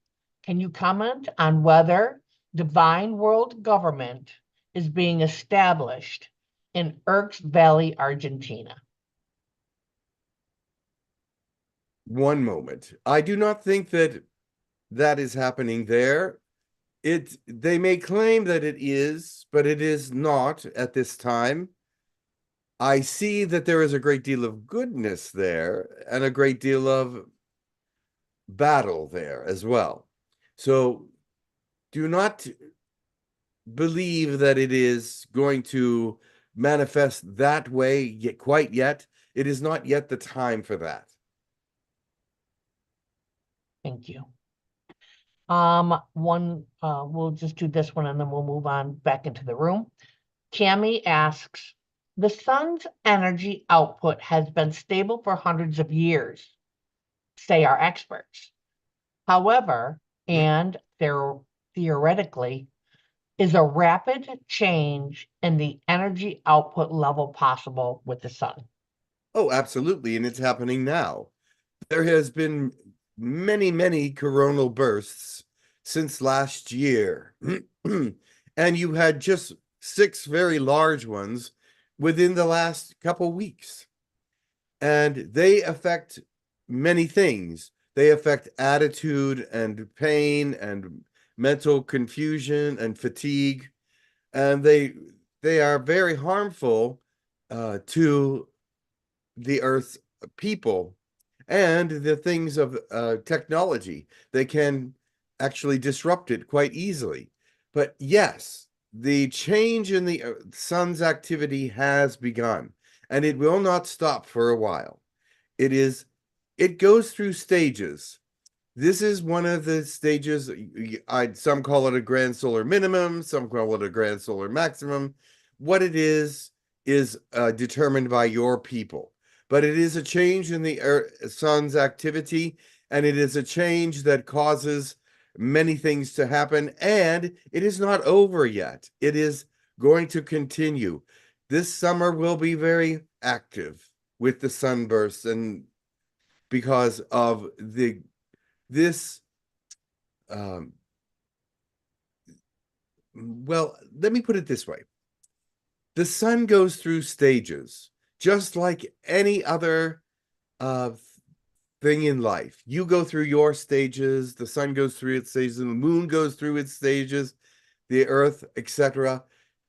Can you comment on whether divine world government is being established in Urks Valley, Argentina? One moment. I do not think that that is happening there. They may claim that it is, but it is not at this time. I see that there is a great deal of goodness there and a great deal of battle there as well. So do not believe that it is going to manifest that way yet, quite yet. It is not yet the time for that. Thank you. We'll just do this one and then we'll move on back into the room. Cami asks, the sun's energy output has been stable for hundreds of years, say our experts. However, and theoretically, is a rapid change in the energy output level possible with the sun? Oh, absolutely. And it's happening now. There has been many coronal bursts since last year. And you had just 6 very large ones within the last couple weeks. And they affect many things. They affect attitude and pain and mental confusion and fatigue. And they are very harmful to the Earth's people and the things of technology. They can actually disrupt it quite easily. But yes, the change in the sun's activity has begun, and it will not stop for a while. It goes through stages. This is one of the stages. Some call it a grand solar minimum, some call it a grand solar maximum. What it is determined by your people. But it is a change in the sun's activity, and it is a change that causes many things to happen, and it is not over yet. It is going to continue. This summer will be very active with the sunbursts, and because of well, let me put it this way. The sun goes through stages, just like any other thing in life. You go through your stages, the sun goes through its stages, and the moon goes through its stages, the earth, etc.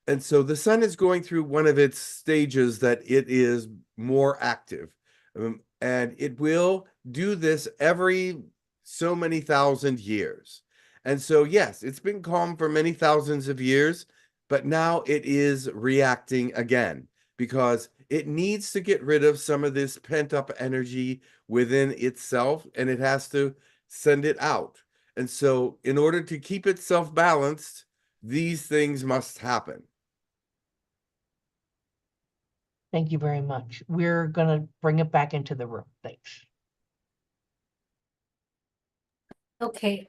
And so the sun is going through one of its stages that it is more active. And it will do this every so many thousand years. And so, yes, it's been calm for many thousands of years, but now it is reacting again because it needs to get rid of some of this pent-up energy within itself, and it has to send it out. And so in order to keep itself balanced, these things must happen. Thank you very much. We're going to bring it back into the room. Thanks. Okay.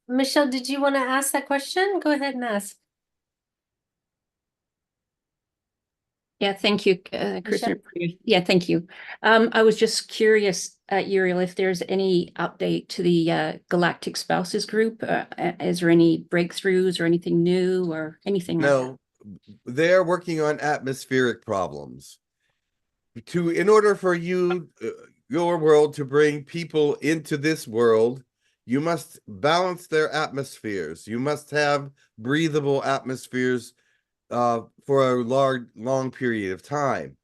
Michelle, did you want to ask that question? Go ahead and ask. Yeah, thank you, Kristen. Yeah, thank you. I was just curious, Uriel, if there's any update to the Galactic Spouses group. Is there any breakthroughs or anything new or anything like that? No, they're working on atmospheric problems. In order for you, your world, to bring people into this world, you must balance their atmospheres. You must have breathable atmospheres for a long period of time.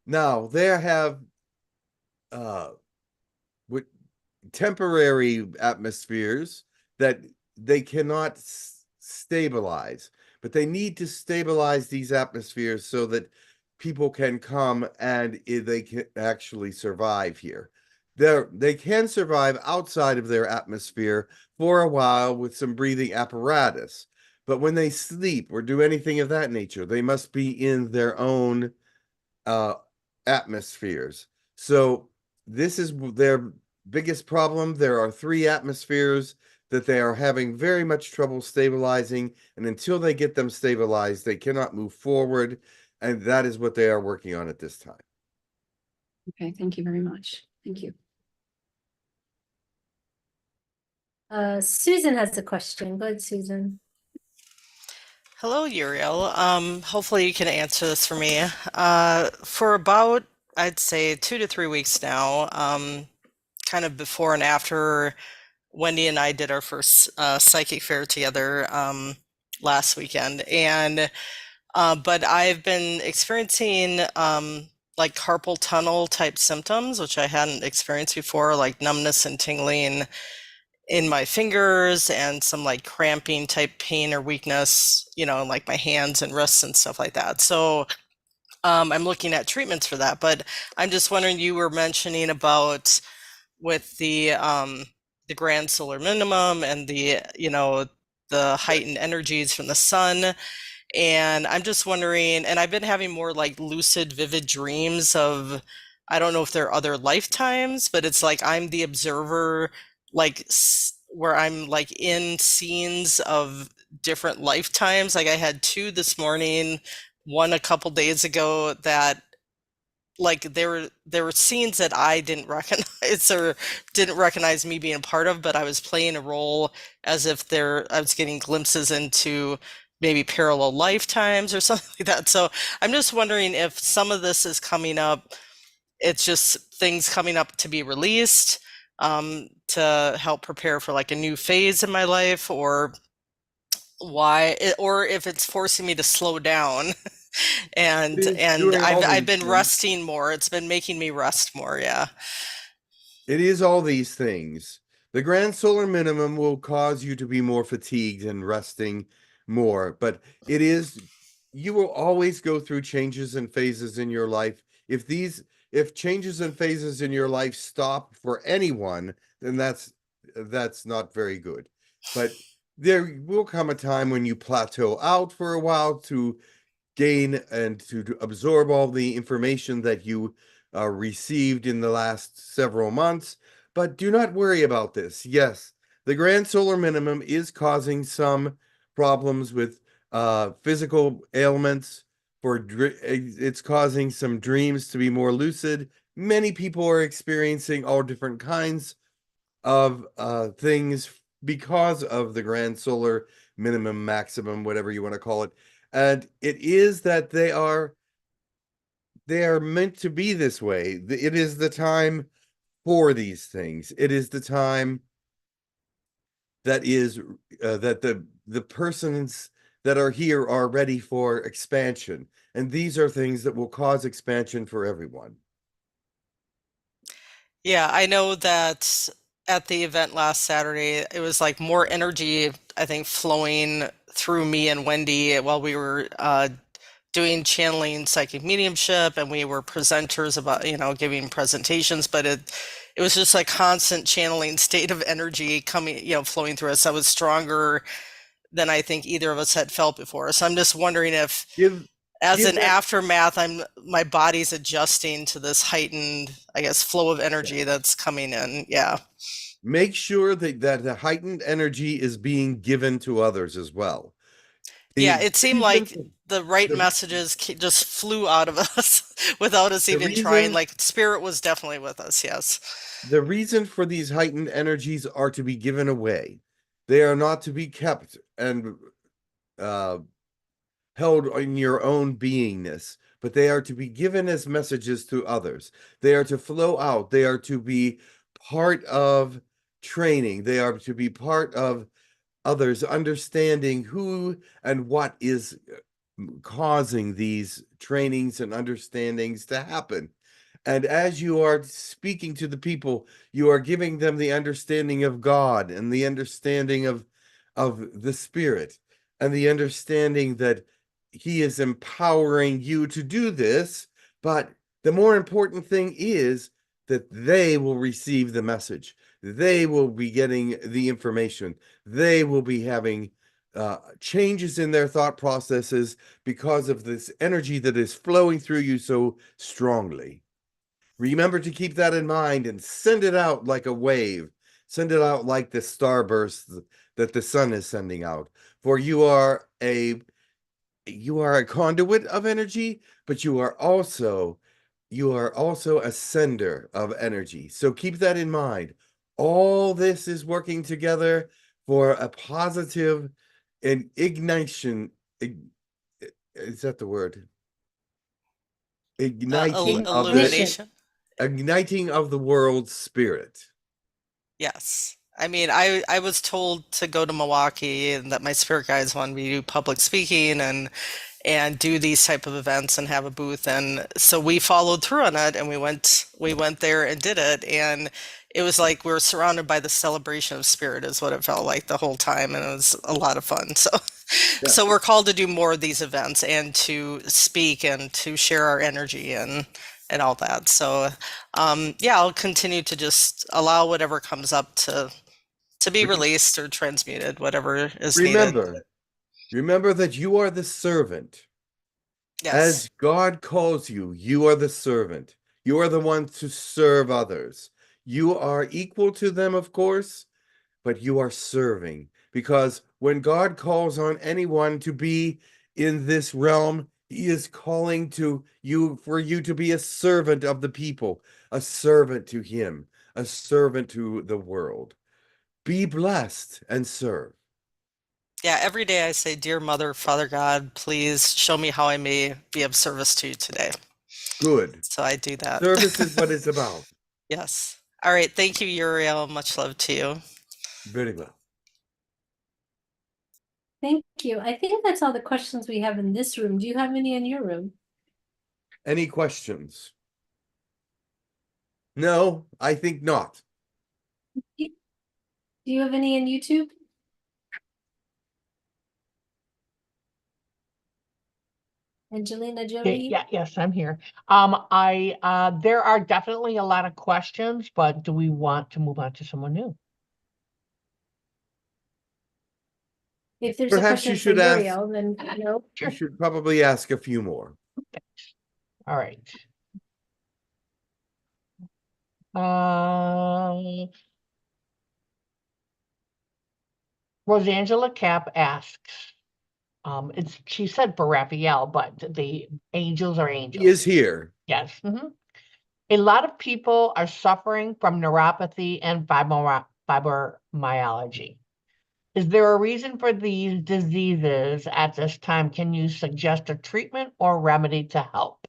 Now, there have with temporary atmospheres that they cannot stabilize, but they need to stabilize these atmospheres so that people can come and they can actually survive here. They can survive outside of their atmosphere for a while with some breathing apparatus, but when they sleep or do anything of that nature, they must be in their own atmospheres. So this is their biggest problem. There are 3 atmospheres that they are having very much trouble stabilizing, and until they get them stabilized, they cannot move forward, and that is what they are working on at this time. Okay, thank you very much. Thank you. Susan has a question. Go ahead, Susan. Hello, Uriel. Hopefully you can answer this for me. For about, I'd say 2 to 3 weeks now, kind of before and after Wendy and I did our first psychic fair together last weekend, and but I've been experiencing like carpal tunnel type symptoms, which I hadn't experienced before, like numbness and tingling in my fingers and some like cramping type pain or weakness, you know, in like my hands and wrists and stuff like that. So I'm looking at treatments for that, but I'm just wondering, you were mentioning about with the grand solar minimum and the, you know, the heightened energies from the sun. And I'm just wondering, and I've been having more like lucid, vivid dreams of, I don't know if they're other lifetimes, but it's like I'm the observer, like where I'm like in scenes of different lifetimes. Like I had 2 this morning, one a couple days ago, that like there were scenes that I didn't recognize or didn't recognize me being a part of, but I was playing a role as if I was getting glimpses into maybe parallel lifetimes or something like that. So I'm just wondering if some of this is coming up, it's just things coming up to be released to help prepare for like a new phase in my life, or or if it's forcing me to slow down. and I've been resting more. It's been making me rest more. Yeah. It is all these things. The grand solar minimum will cause you to be more fatigued and resting more, but you will always go through changes and phases in your life. If changes and phases in your life stop for anyone, then that's not very good. But there will come a time when you plateau out for a while to gain and to absorb all the information that you received in the last several months. But do not worry about this. Yes, the grand solar minimum is causing some problems with physical ailments. It's causing some dreams to be more lucid. Many people are experiencing all different kinds of things because of the grand solar minimum, maximum, whatever you want to call it. And it is that they are meant to be this way. It is the time for these things. It is the time that is that the persons that are here are ready for expansion, and these are things that will cause expansion for everyone. Yeah, I know that at the event last Saturday, it was like more energy, I think, flowing through me and Wendy while we were doing channeling psychic mediumship, and we were presenters about, you know, giving presentations, but it was just a constant channeling state of energy coming, you know, flowing through us. That was stronger than I think either of us had felt before. So I'm just wondering if as an aftermath, my body's adjusting to this heightened, I guess, flow of energy that's coming in. Yeah. Make sure that the heightened energy is being given to others as well. Yeah, it seemed like the right messages just flew out of us without us even trying. Like spirit was definitely with us. Yes. The reason for these heightened energies are to be given away. They are not to be kept and held in your own beingness, but they are to be given as messages to others. They are to flow out. They are to be part of training. They are to be part of others understanding who and what is causing these trainings and understandings to happen. And as you are speaking to the people, you are giving them the understanding of God and the understanding of the Spirit and the understanding that He is empowering you to do this. But the more important thing is that they will receive the message. They will be getting the information. They will be having changes in their thought processes because of this energy that is flowing through you so strongly. Remember to keep that in mind and send it out like a wave. Send it out like the starburst that the sun is sending out. For you are a conduit of energy, but you are also a sender of energy. So keep that in mind. All this is working together for a positive and ignition. Is that the word? Igniting of the illumination. igniting of the world's spirit. Yes. I mean, I was told to go to Milwaukee and that my spirit guides wanted me to do public speaking and do these type of events and have a booth, and so we followed through on it and we went there and did it, and it was like we were surrounded by the celebration of spirit is what it felt like the whole time, and it was a lot of fun. So Yeah. so we're called to do more of these events and to speak and to share our energy and all that. So yeah, I'll continue to just allow whatever comes up to be released or transmuted, whatever is needed. Remember that you are the servant. Yes. As God calls you, you are the servant. You are the one to serve others. You are equal to them, of course, but you are serving. Because when God calls on anyone to be in this realm, He is calling to you for you to be a servant of the people, a servant to Him, a servant to the world. Be blessed and serve. Yeah, every day I say, Dear Mother, Father God, please show me how I may be of service to you today. Good. So I do that. Service is what it's about. Yes. All right. Thank you, Uriel. Much love to you. Very well. Thank you. I think that's all the questions we have in this room. Do you have any in your room? Any questions? No, I think not. Do you have any in YouTube? Angelina Jolie? Yes, I'm here. There are definitely a lot of questions, but do we want to move on to someone new? If there's Perhaps a you question should for ask. Uriel, then no. You should probably ask a few more. All right. Rosangela Cap asks, she said for Raphael, but the angels are angels. He is here. Yes. A lot of people are suffering from neuropathy and fibromyalgia. Is there a reason for these diseases at this time? Can you suggest a treatment or remedy to help?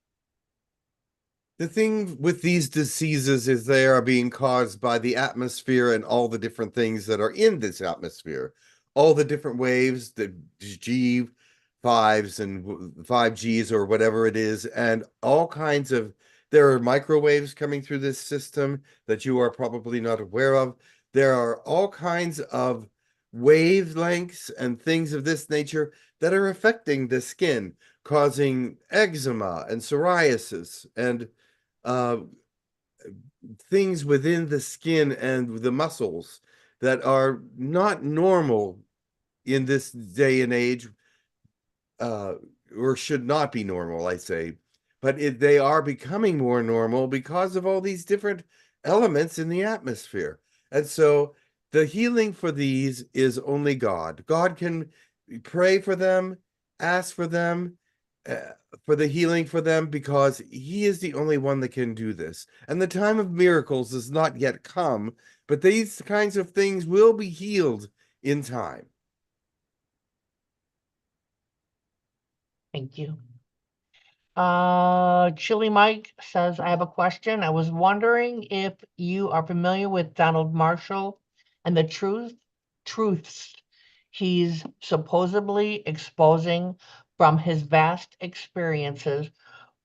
The thing with these diseases is they are being caused by the atmosphere and all the different things that are in this atmosphere. All the different waves, the G5s and 5Gs or whatever it is, and all kinds of, there are microwaves coming through this system that you are probably not aware of. There are all kinds of wavelengths and things of this nature that are affecting the skin, causing eczema and psoriasis and things within the skin and the muscles that are not normal in this day and age, or should not be normal, I say. But they are becoming more normal because of all these different elements in the atmosphere. And so the healing for these is only God. God can pray for them, ask for them, for the healing for them, because He is the only one that can do this. And the time of miracles has not yet come, but these kinds of things will be healed in time. Thank you. Chili Mike says, I have a question. I was wondering if you are familiar with Donald Marshall and the truths he's supposedly exposing from his vast experiences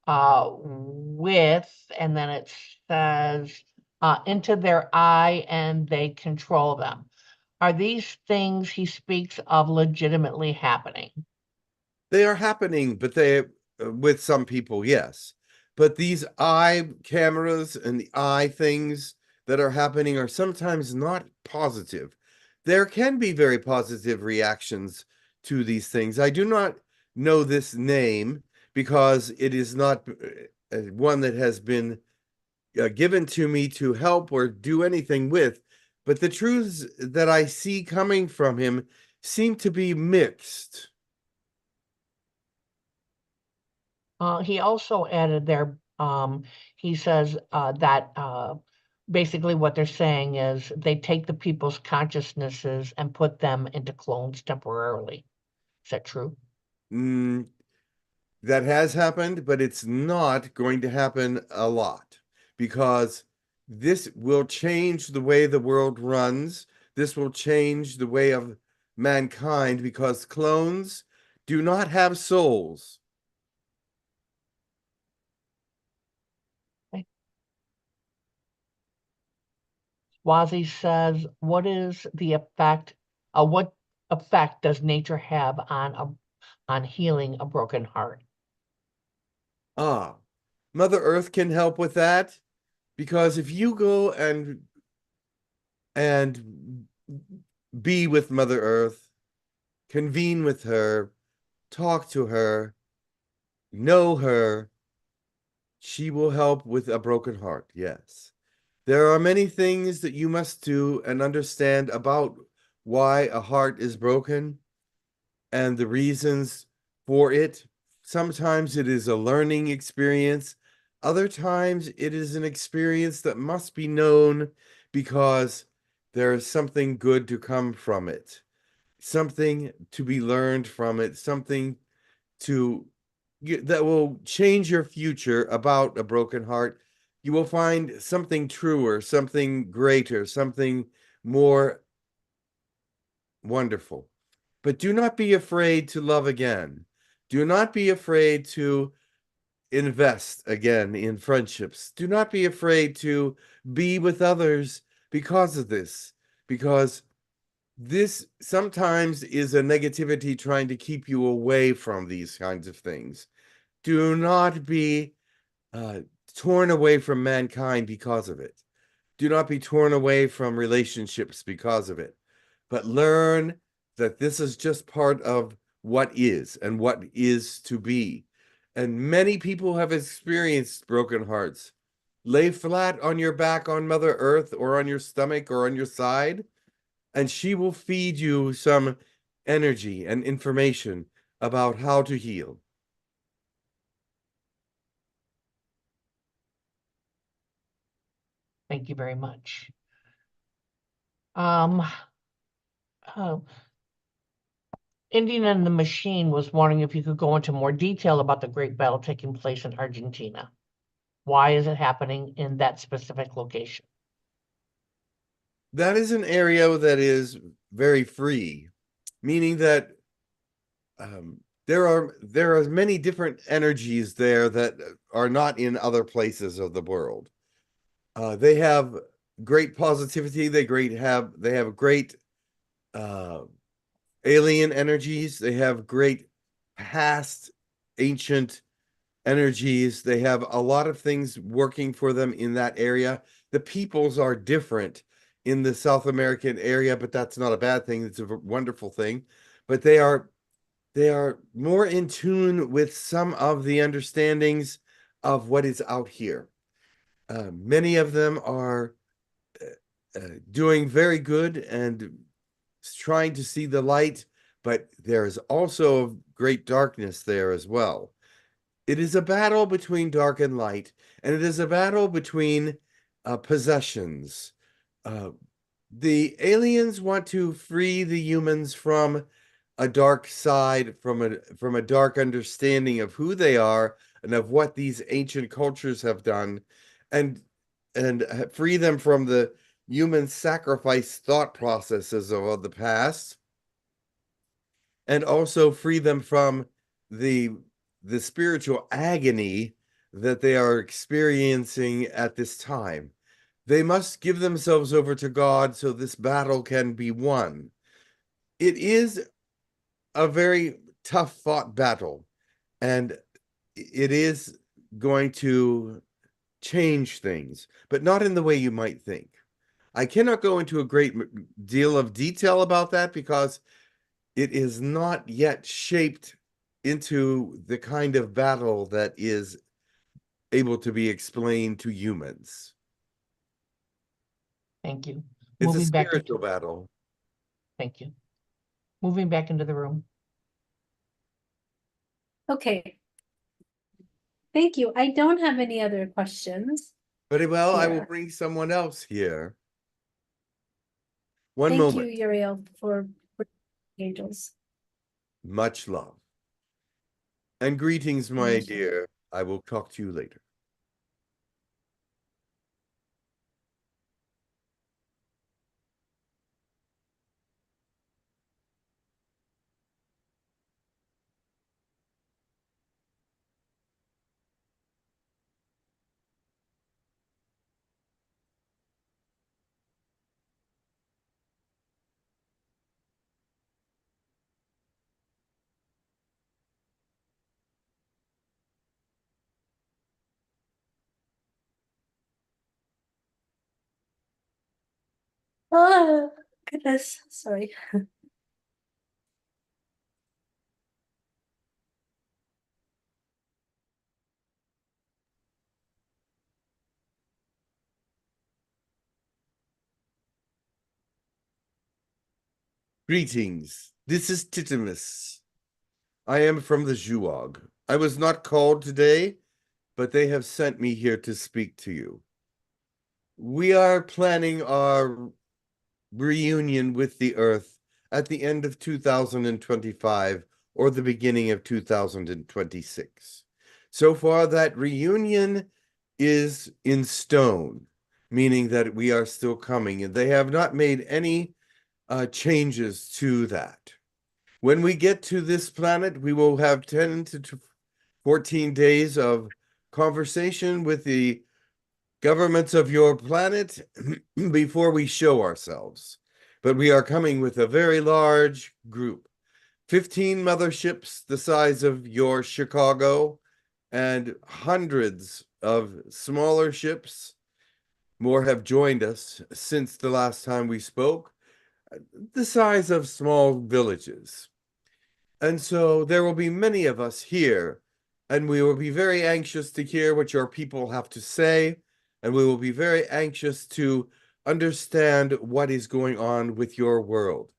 with, and then it says, into their eye and they control them. Are these things he speaks of legitimately happening? They are happening, but with some people, yes. But these eye cameras and the eye things that are happening are sometimes not positive. There can be very positive reactions to these things. I do not know this name because it is not one that has been given to me to help or do anything with. But the truths that I see coming from him seem to be mixed. He also added there, he says that basically what they're saying is they take the people's consciousnesses and put them into clones temporarily. Is that true? That has happened, but it's not going to happen a lot because this will change the way the world runs. This will change the way of mankind because clones do not have souls. Wazi says, what is the effect, what effect does nature have on healing a broken heart? Mother Earth can help with that because if you go and be with Mother Earth, convene with her, talk to her, know her, she will help with a broken heart, yes. There are many things that you must do and understand about why a heart is broken and the reasons for it. Sometimes it is a learning experience. Other times it is an experience that must be known because there is something good to come from it, something to be learned from it, something that will change your future about a broken heart. You will find something truer, something greater, something more wonderful. But do not be afraid to love again. Do not be afraid to invest again in friendships. Do not be afraid to be with others because of this, because this sometimes is a negativity trying to keep you away from these kinds of things. Do not be torn away from mankind because of it. Do not be torn away from relationships because of it, but learn that this is just part of what is and what is to be. And many people have experienced broken hearts. Lay flat on your back on Mother Earth or on your stomach or on your side, and she will feed you some energy and information about how to heal. Thank you very much. Oh, Indian and the Machine was wondering if you could go into more detail about the great battle taking place in Argentina. Why is it happening in that specific location? That is an area that is very free, meaning that there are many different energies there that are not in other places of the world. They have great positivity. They have great alien energies. They have great past ancient energies. They have a lot of things working for them in that area. The peoples are different in the South American area, but that's not a bad thing. It's a wonderful thing. But they are more in tune with some of the understandings of what is out here. Many of them are doing very good and trying to see the light, but there is also great darkness there as well. It is a battle between dark and light, and it is a battle between possessions. The aliens want to free the humans from a dark side, from a dark understanding of who they are and of what these ancient cultures have done, and free them from the human sacrifice thought processes of the past, and also free them from the spiritual agony that they are experiencing at this time. They must give themselves over to God so this battle can be won. It is a very tough fought battle, and it is going to change things, but not in the way you might think. I cannot go into a great deal of detail about that because it is not yet shaped into the kind of battle that is able to be explained to humans. Thank you. It's a Moving back into, spiritual battle. thank you. Moving back into the room. Okay. Thank you. I don't have any other questions. Very well, I will Here. bring someone else here. One Thank moment. you, Uriel, for angels. Much love. And greetings, my Thank you. dear. I will talk to you later. Oh, goodness. Sorry. Greetings. This is Titimus. I am from the Xuog. I was not called today, but they have sent me here to speak to you. We are planning our reunion with the Earth at the end of 2025 or the beginning of 2026. So far, that reunion is in stone, meaning that we are still coming, and they have not made any changes to that. When we get to this planet, we will have 10 to 14 days of conversation with the governments of your planet before we show ourselves. But we are coming with a very large group, 15 motherships the size of your Chicago, and hundreds of smaller ships. More have joined us since the last time we spoke, the size of small villages. And so there will be many of us here, and we will be very anxious to hear what your people have to say, and we will be very anxious to understand what is going on with your world.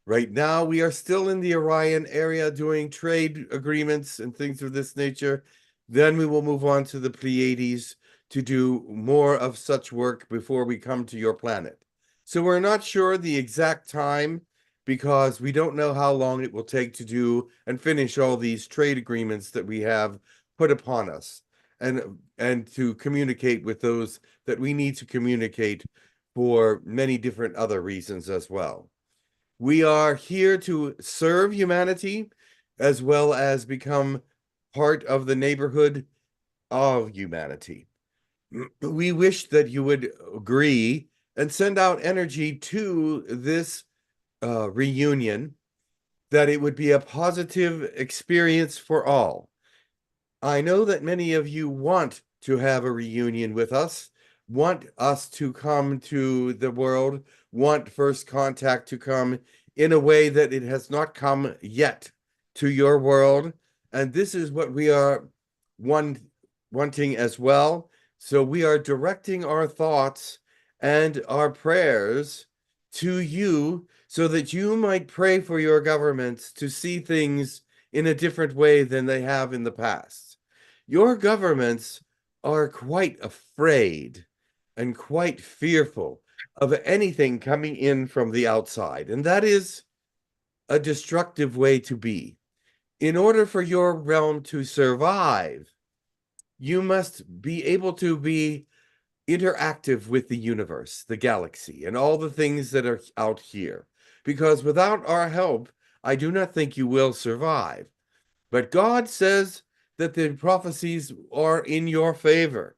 Right now, we are still in the Orion area doing trade agreements and things of this nature. Then we will move on to the Pleiades to do more of such work before we come to your planet. So we're not sure the exact time because we don't know how long it will take to do and finish all these trade agreements that we have put upon us and to communicate with those that we need to communicate for many different other reasons as well. We are here to serve humanity as well as become part of the neighborhood of humanity. We wish that you would agree and send out energy to this reunion, that it would be a positive experience for all. I know that many of you want to have a reunion with us, want us to come to the world, want First Contact to come in a way that it has not come yet to your world. And this is what we are wanting as well. So we are directing our thoughts and our prayers to you so that you might pray for your governments to see things in a different way than they have in the past. Your governments are quite afraid and quite fearful of anything coming in from the outside, and that is a destructive way to be. In order for your realm to survive, you must be able to be interactive with the universe, the galaxy, and all the things that are out here. Because without our help, I do not think you will survive. But God says that the prophecies are in your favor.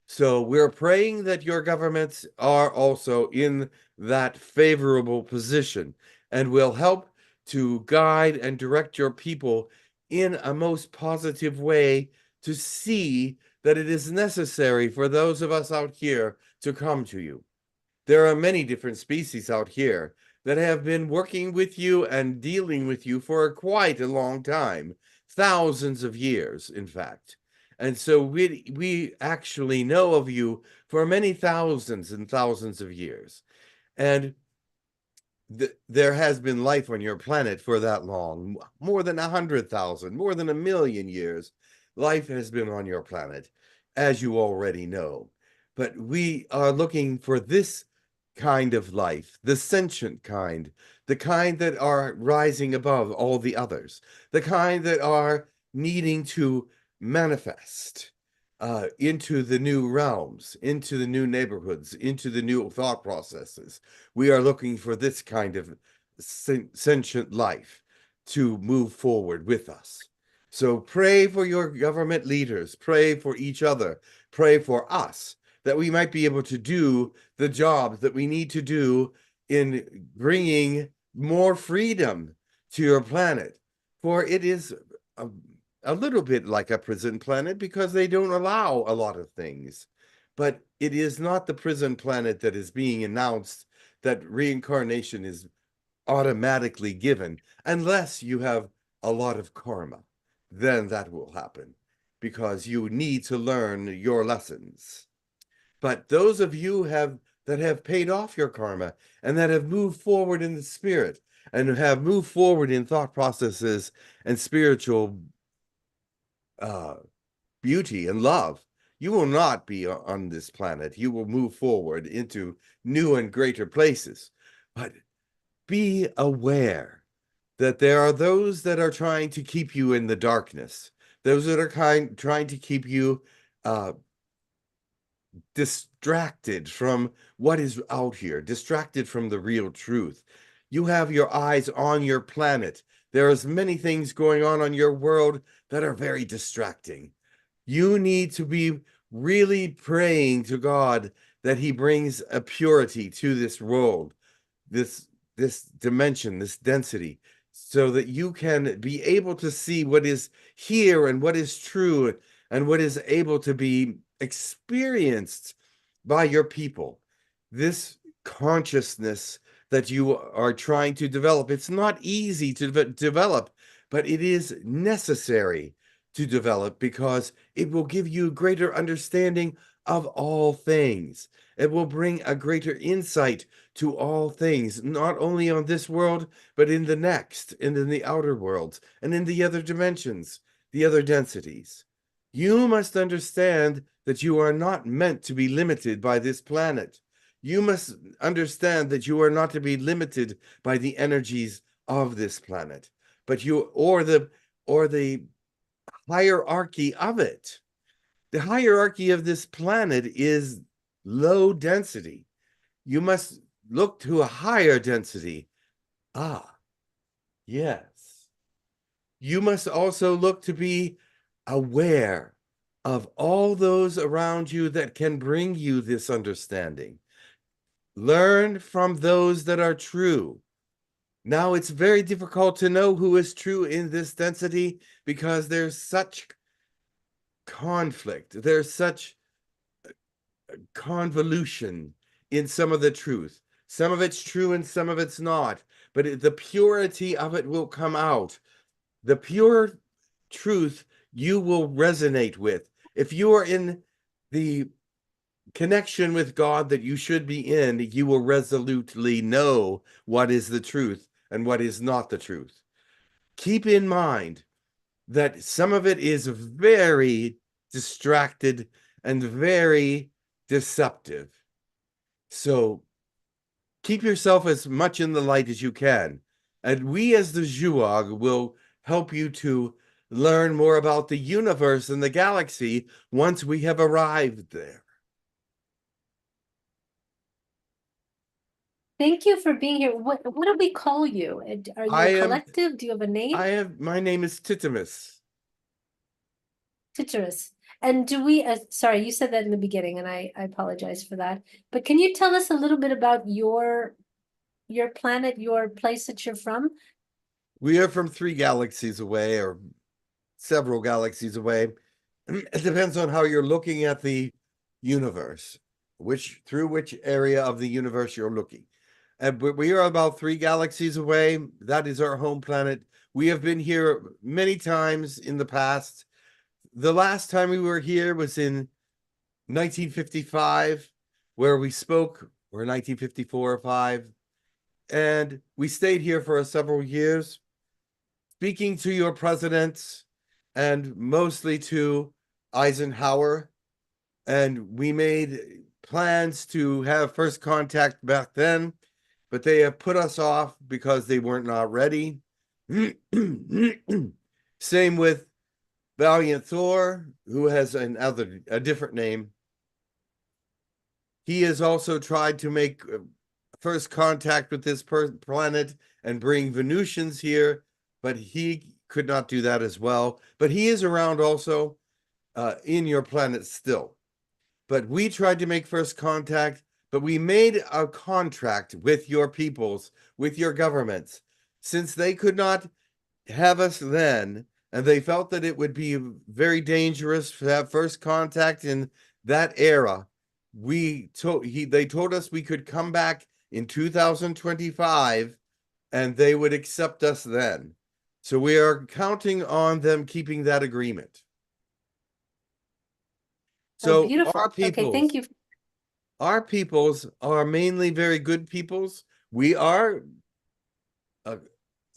So we're praying that your governments are also in that favorable position and will help to guide and direct your people in a most positive way to see that it is necessary for those of us out here to come to you. There are many different species out here that have been working with you and dealing with you for quite a long time, thousands of years, in fact. And so we actually know of you for many thousands and thousands of years. And there has been life on your planet for that long, more than 100,000, more than 1,000,000 years. Life has been on your planet, as you already know. But we are looking for this kind of life, the sentient kind, the kind that are rising above all the others, the kind that are needing to manifest into the new realms, into the new neighborhoods, into the new thought processes. We are looking for this kind of sentient life to move forward with us. So pray for your government leaders, pray for each other, pray for us, that we might be able to do the job that we need to do in bringing more freedom to your planet. For it is a little bit like a prison planet because they don't allow a lot of things. But it is not the prison planet that is being announced that reincarnation is automatically given unless you have a lot of karma. Then that will happen because you need to learn your lessons. But those of you that have paid off your karma and that have moved forward in the spirit and have moved forward in thought processes and spiritual beauty and love, you will not be on this planet. You will move forward into new and greater places. But be aware that there are those that are trying to keep you in the darkness, those that are trying to keep you distracted from what is out here, distracted from the real truth. You have your eyes on your planet. There's many things going on your world that are very distracting. You need to be really praying to God that he brings a purity to this world, this dimension, this density, so that you can be able to see what is here and what is true and what is able to be experienced by your people. This consciousness that you are trying to develop, it's not easy to develop, but it is necessary to develop because it will give you greater understanding of all things. It will bring a greater insight to all things, not only on this world, but in the next, and in the outer worlds, and in the other dimensions, the other densities. You must understand that you are not meant to be limited by this planet. You must understand that you are not to be limited by the energies of this planet, but or the hierarchy of it. The hierarchy of this planet is low density. You must look to a higher density. Yes. You must also look to be aware of all those around you that can bring you this understanding. Learn from those that are true. Now, it's very difficult to know who is true in this density because there's such conflict. There's such convolution in some of the truth. Some of it's true and some of it's not, but the purity of it will come out. The pure truth you will resonate with. If you are in the connection with God that you should be in, you will resolutely know what is the truth and what is not the truth. Keep in mind that some of it is very distracted and very deceptive. So keep yourself as much in the light as you can. And we as the Xuog will help you to learn more about the universe and the galaxy once we have arrived there. Thank you for being here. What do we call you? Are you a collective? Do you have a name? My name is Titimus. Titimus. And do we, sorry, you said that in the beginning and I apologize for that. But can you tell us a little bit about your planet, your place that you're from? We are from 3 galaxies away, or several galaxies away. It depends on how you're looking at the universe, through which area of the universe you're looking. But we are about 3 galaxies away. That is our home planet. We have been here many times in the past. The last time we were here was in 1955, where we spoke, or 1954 or 5, and we stayed here for several years, speaking to your presidents and mostly to Eisenhower. And we made plans to have first contact back then, but they have put us off because they weren't not ready. Same with Valiant Thor, who has a different name. He has also tried to make first contact with this planet and bring Venusians here, but he could not do that as well. But he is around also in your planet still. But we tried to make first contact, but we made a contract with your peoples, with your governments, since they could not have us then, and they felt that it would be very dangerous to have first contact in that era. They told us we could come back in 2025 and they would accept us then. So we are counting on them keeping that agreement. So beautiful. our Okay, thank you. Our peoples are mainly very good peoples. We are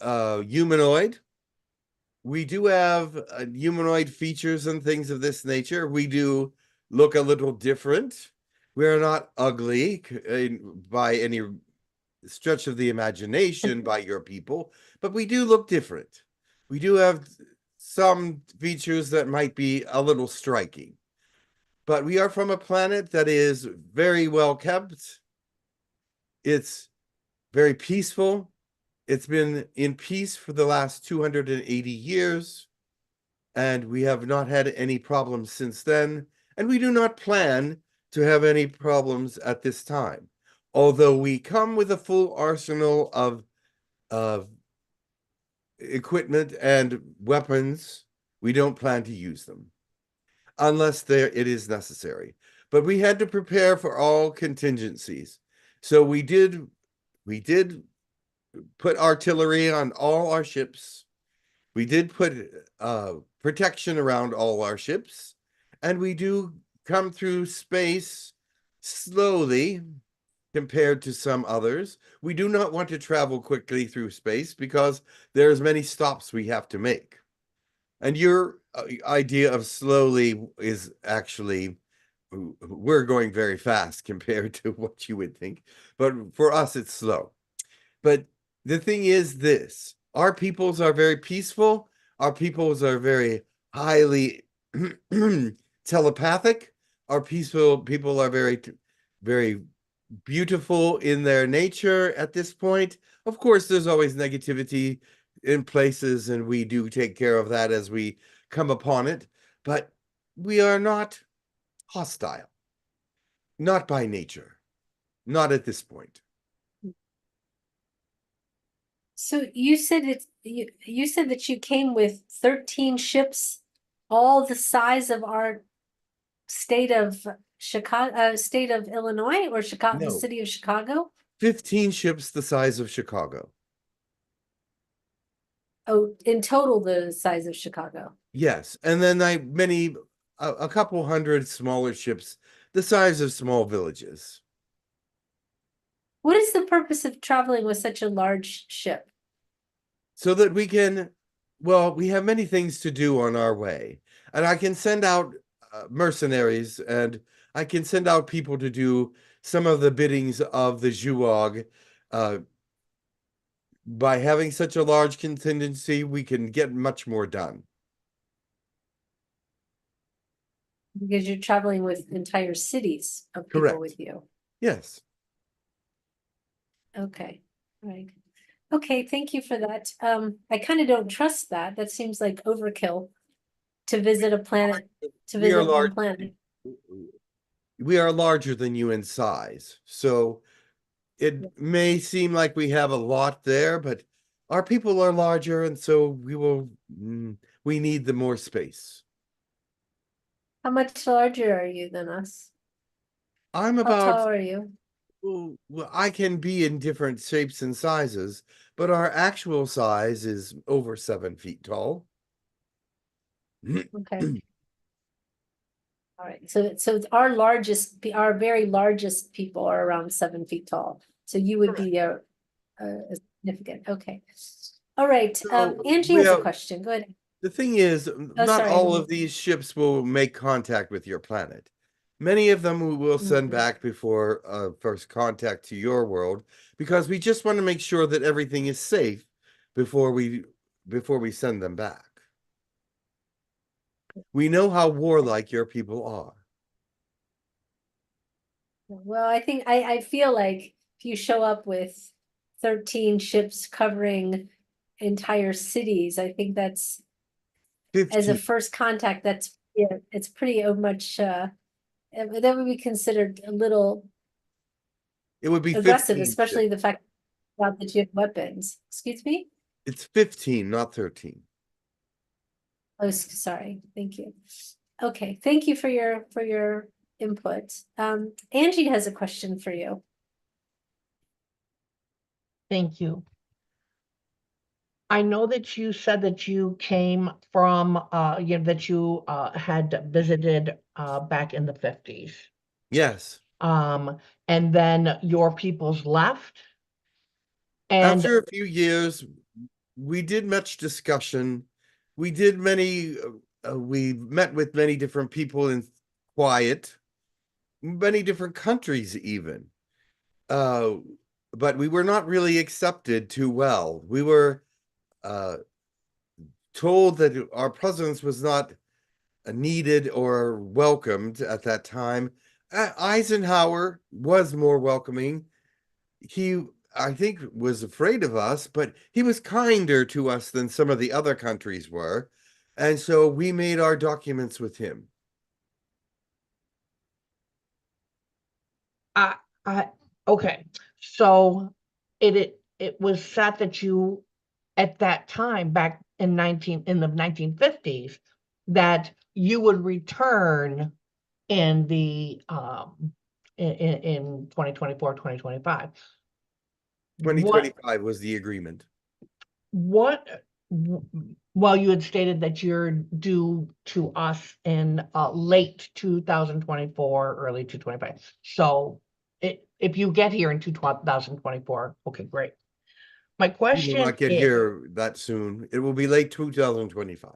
humanoid. We do have humanoid features and things of this nature. We do look a little different. We are not ugly by any stretch of the imagination by your people, but we do look different. We do have some features that might be a little striking. But we are from a planet that is very well kept. It's very peaceful. It's been in peace for the last 280 years, and we have not had any problems since then, and we do not plan to have any problems at this time. Although we come with a full arsenal of equipment and weapons, we don't plan to use them unless it is necessary. But we had to prepare for all contingencies. So we did put artillery on all our ships. We did put protection around all our ships, and we do come through space slowly compared to some others. We do not want to travel quickly through space because there's many stops we have to make. And your idea of slowly is actually, we're going very fast compared to what you would think. But for us, it's slow. But the thing is this, our peoples are very peaceful. Our peoples are very highly telepathic. Our people are very, very beautiful in their nature at this point. Of course, there's always negativity in places, and we do take care of that as we come upon it, but we are not hostile, not by nature, not at this point. So you said you said that you came with 13 ships, all the size of our state of Chicago, state of Illinois, or Chicago, the No. city of Chicago? 15 ships the size of Chicago. Oh, in total, the size of Chicago. Yes, and then a couple hundred smaller ships the size of small villages. What is the purpose of traveling with such a large ship? So that we can, well, we have many things to do on our way. And I can send out mercenaries, and I can send out people to do some of the biddings of the Xuog. By having such a large contingency, we can get much more done. Because you're traveling with entire cities of people Correct. with you. Yes. Okay, right. Okay, thank you for that. I kind of don't trust that. That seems like overkill to visit a planet, to We are visit one large. planet. We are larger than you in size, so it may seem like we have a lot there, but our people are larger, and so we need the more space. How much larger are you than us? I'm How tall about, are you? well, I can be in different shapes and sizes, but our actual size is over 7 feet tall. Okay. All right, so it's our very largest people are around 7 feet tall. So you would be a significant, okay. All right, So Angie we has a have- question, go ahead. The thing is, not sorry. all of these ships will make contact with your planet. Many of them we will send Mhm. back before first contact to your world, because we just want to make sure that everything is safe before we send them back. We know how warlike your people are. Well, I think I feel like if you show up with 13 ships covering entire cities, I think that's as a 15. first contact, it's pretty much that would be considered a little It would be aggressive, 15 especially ships. the fact that you have weapons. Excuse me? It's 15, not 13. Oh, sorry. Thank you. Okay, thank you for your input. Angie has a question for you. Thank you. I know that you said that you came from, that you had visited back in the 50s. Yes. And then your peoples left. And after a few years, we did much discussion. We did we met with many different people in quiet, many different countries even. But we were not really accepted too well. We were told that our presence was not needed or welcomed at that time. Eisenhower was more welcoming. He, I think, was afraid of us, but he was kinder to us than some of the other countries were. And so we made our documents with him. Okay, so it was said that you, at that time, back in the 1950s, that you would return in the in 2024, 2025. 2025 was the agreement. Well, you had stated that you're due to us in late 2024, early 2025. So if you get here in 2024, okay, great. My We will question not get is, here that soon. It will be late 2025.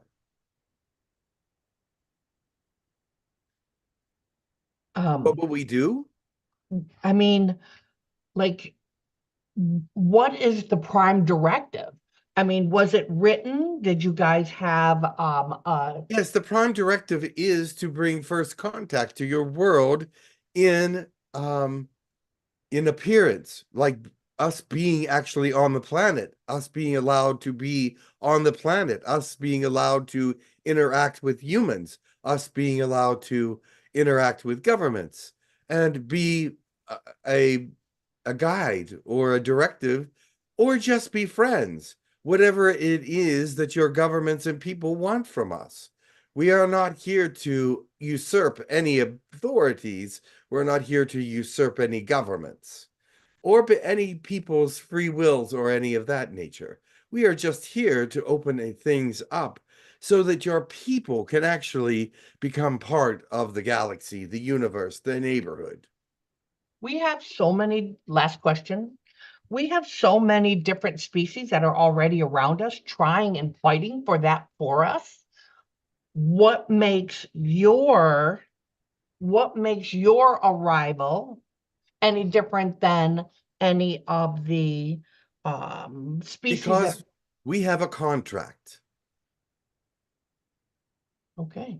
What will we do? I mean, like, what is the prime directive? I mean, was it written? Did you guys have Yes, the prime directive is to bring first contact to your world in appearance, like us being actually on the planet, us being allowed to be on the planet, us being allowed to interact with humans, us being allowed to interact with governments, and be a guide or a directive, or just be friends, whatever it is that your governments and people want from us. We are not here to usurp any authorities. We're not here to usurp any governments or any people's free wills or any of that nature. We are just here to open things up so that your people can actually become part of the galaxy, the universe, the neighborhood. we have so many, last question. We have so many different species that are already around us trying and fighting for that for us. What makes your arrival any different than any of the species Because we have a contract. Okay.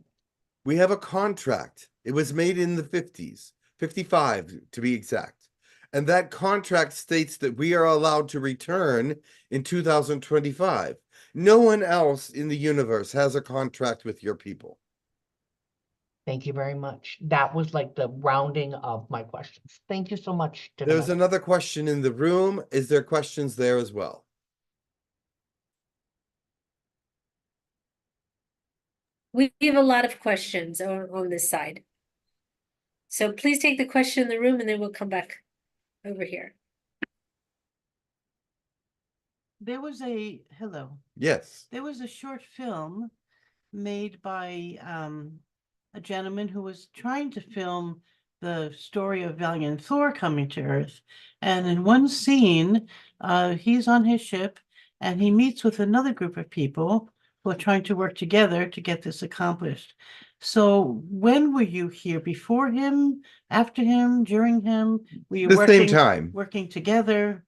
We have a contract. It was made in the 50s, 55 to be exact. And that contract states that we are allowed to return in 2025. No one else in the universe has a contract with your people. Thank you very much. That was like the rounding of my questions. Thank you so much. There's another question in the room. Is there questions there as well? We have a lot of questions on this side. So please take the question in the room and then we'll come back over here. There was hello. Yes. There was a short film made by a gentleman who was trying to film the story of Valiant Thor coming to Earth. And in one scene, he's on his ship and he meets with another group of people who are trying to work together to get this accomplished. So when were you here? Before him, after him, during him? Were you The same time. working together?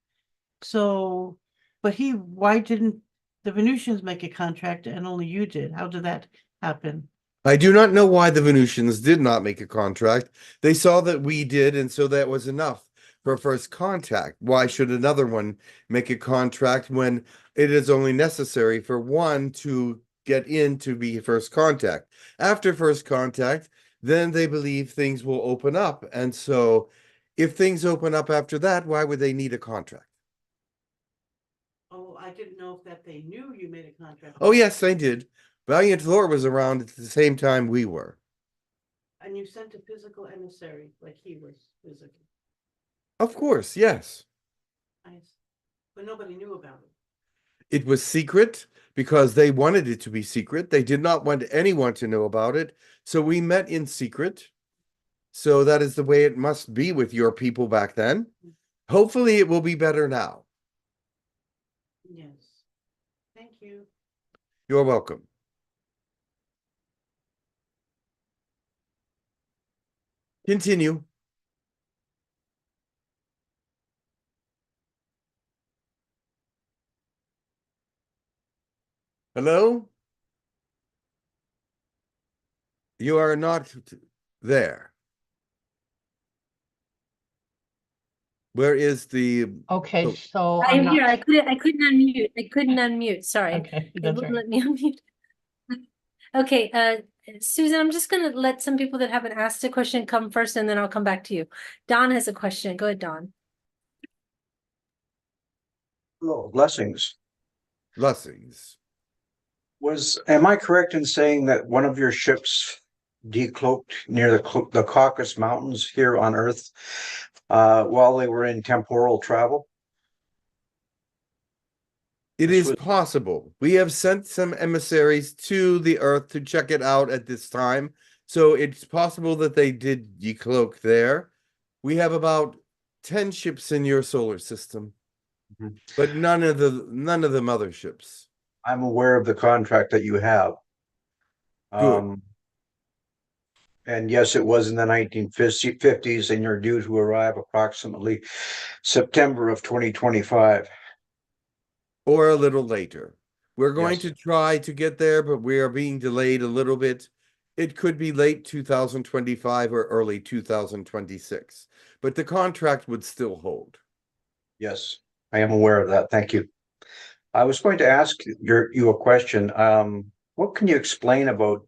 So, but why didn't the Venusians make a contract and only you did? How did that happen? I do not know why the Venusians did not make a contract. They saw that we did, and so that was enough for first contact. Why should another one make a contract when it is only necessary for one to get in to be first contact? After first contact, then they believe things will open up. And so if things open up after that, why would they need a contract? Oh, I didn't know if they knew you made a contract. Oh, yes, they did. Valiant Thor was around at the same time we were. And you sent a physical emissary like he was physical. Of course, yes. Nice. But nobody knew about it. It was secret because they wanted it to be secret. They did not want anyone to know about it. So we met in secret. So that is the way it must be with your people back then. Hopefully it will be better now. Yes. Thank you. You're welcome. Continue. Hello? You are not there. Where is the... Okay, Oh. so I'm I'm here. not. I couldn't unmute. I couldn't unmute. Sorry. Okay, It that's wouldn't right. let me unmute. Okay, Susan, I'm just gonna let some people that haven't asked a question come first, and then I'll come back to you. Don has a question. Go ahead, Don. Oh, blessings. Blessings. Am I correct in saying that one of your ships decloaked near the Caucasus Mountains here on Earth while they were in temporal travel? It This is was- possible. We have sent some emissaries to the Earth to check it out at this time. So it's possible that they did decloak there. We have about 10 ships in your solar system, but none of the motherships. I'm aware of the contract that you have. Good. And yes, it was in the 1950s, and you're due to arrive approximately September of 2025. Or a little later. We're going Yes. to try to get there, but we are being delayed a little bit. It could be late 2025 or early 2026, but the contract would still hold. Yes, I am aware of that. Thank you. I was going to ask you a question. What can you explain about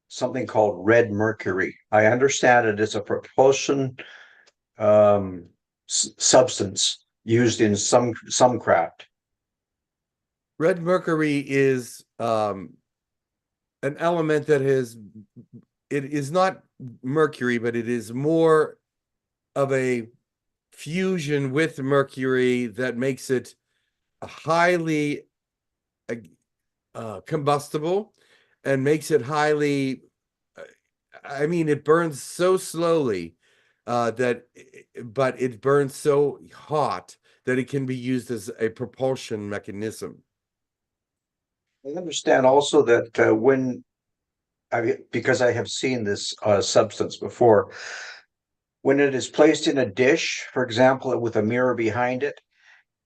something called red mercury? I understand it is a propulsion substance used in some craft. Red mercury is an element that it is not mercury, but it is more of a fusion with mercury that makes it highly combustible and makes it highly, I mean, it burns so slowly but it burns so hot that it can be used as a propulsion mechanism. I understand also that because I have seen this substance before, when it is placed in a dish, for example, with a mirror behind it,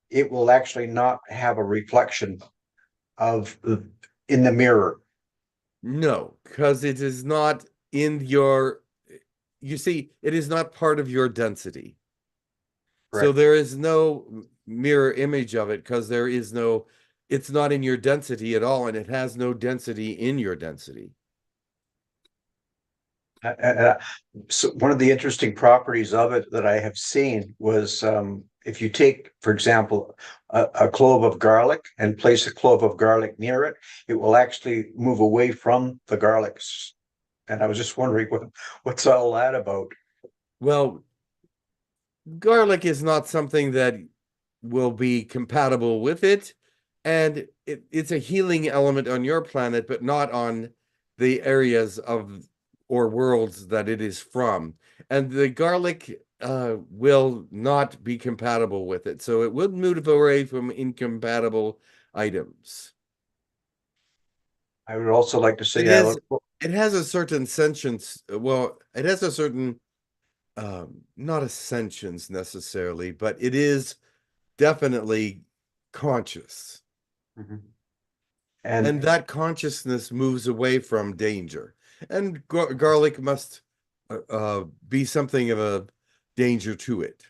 it will actually not have a reflection in the mirror. No, because it is not in you see, it is not part of your density. So Correct. there is no mirror image of it because it's not in your density at all, and it has no density in your density. So one of the interesting properties of it that I have seen was if you take, for example, a clove of garlic and place a clove of garlic near it, it will actually move away from the garlics. And I was just wondering what's all that about? Well, garlic is not something that will be compatible with it, and it's a healing element on your planet, but not on the areas of or worlds that it is from. And the garlic will not be compatible with it, so it would move away from incompatible items. I would also like to say it has a certain sentience. Well, it has a certain not a sentience necessarily, but it is definitely conscious. And that consciousness moves away from danger. And garlic must be something of a danger to it.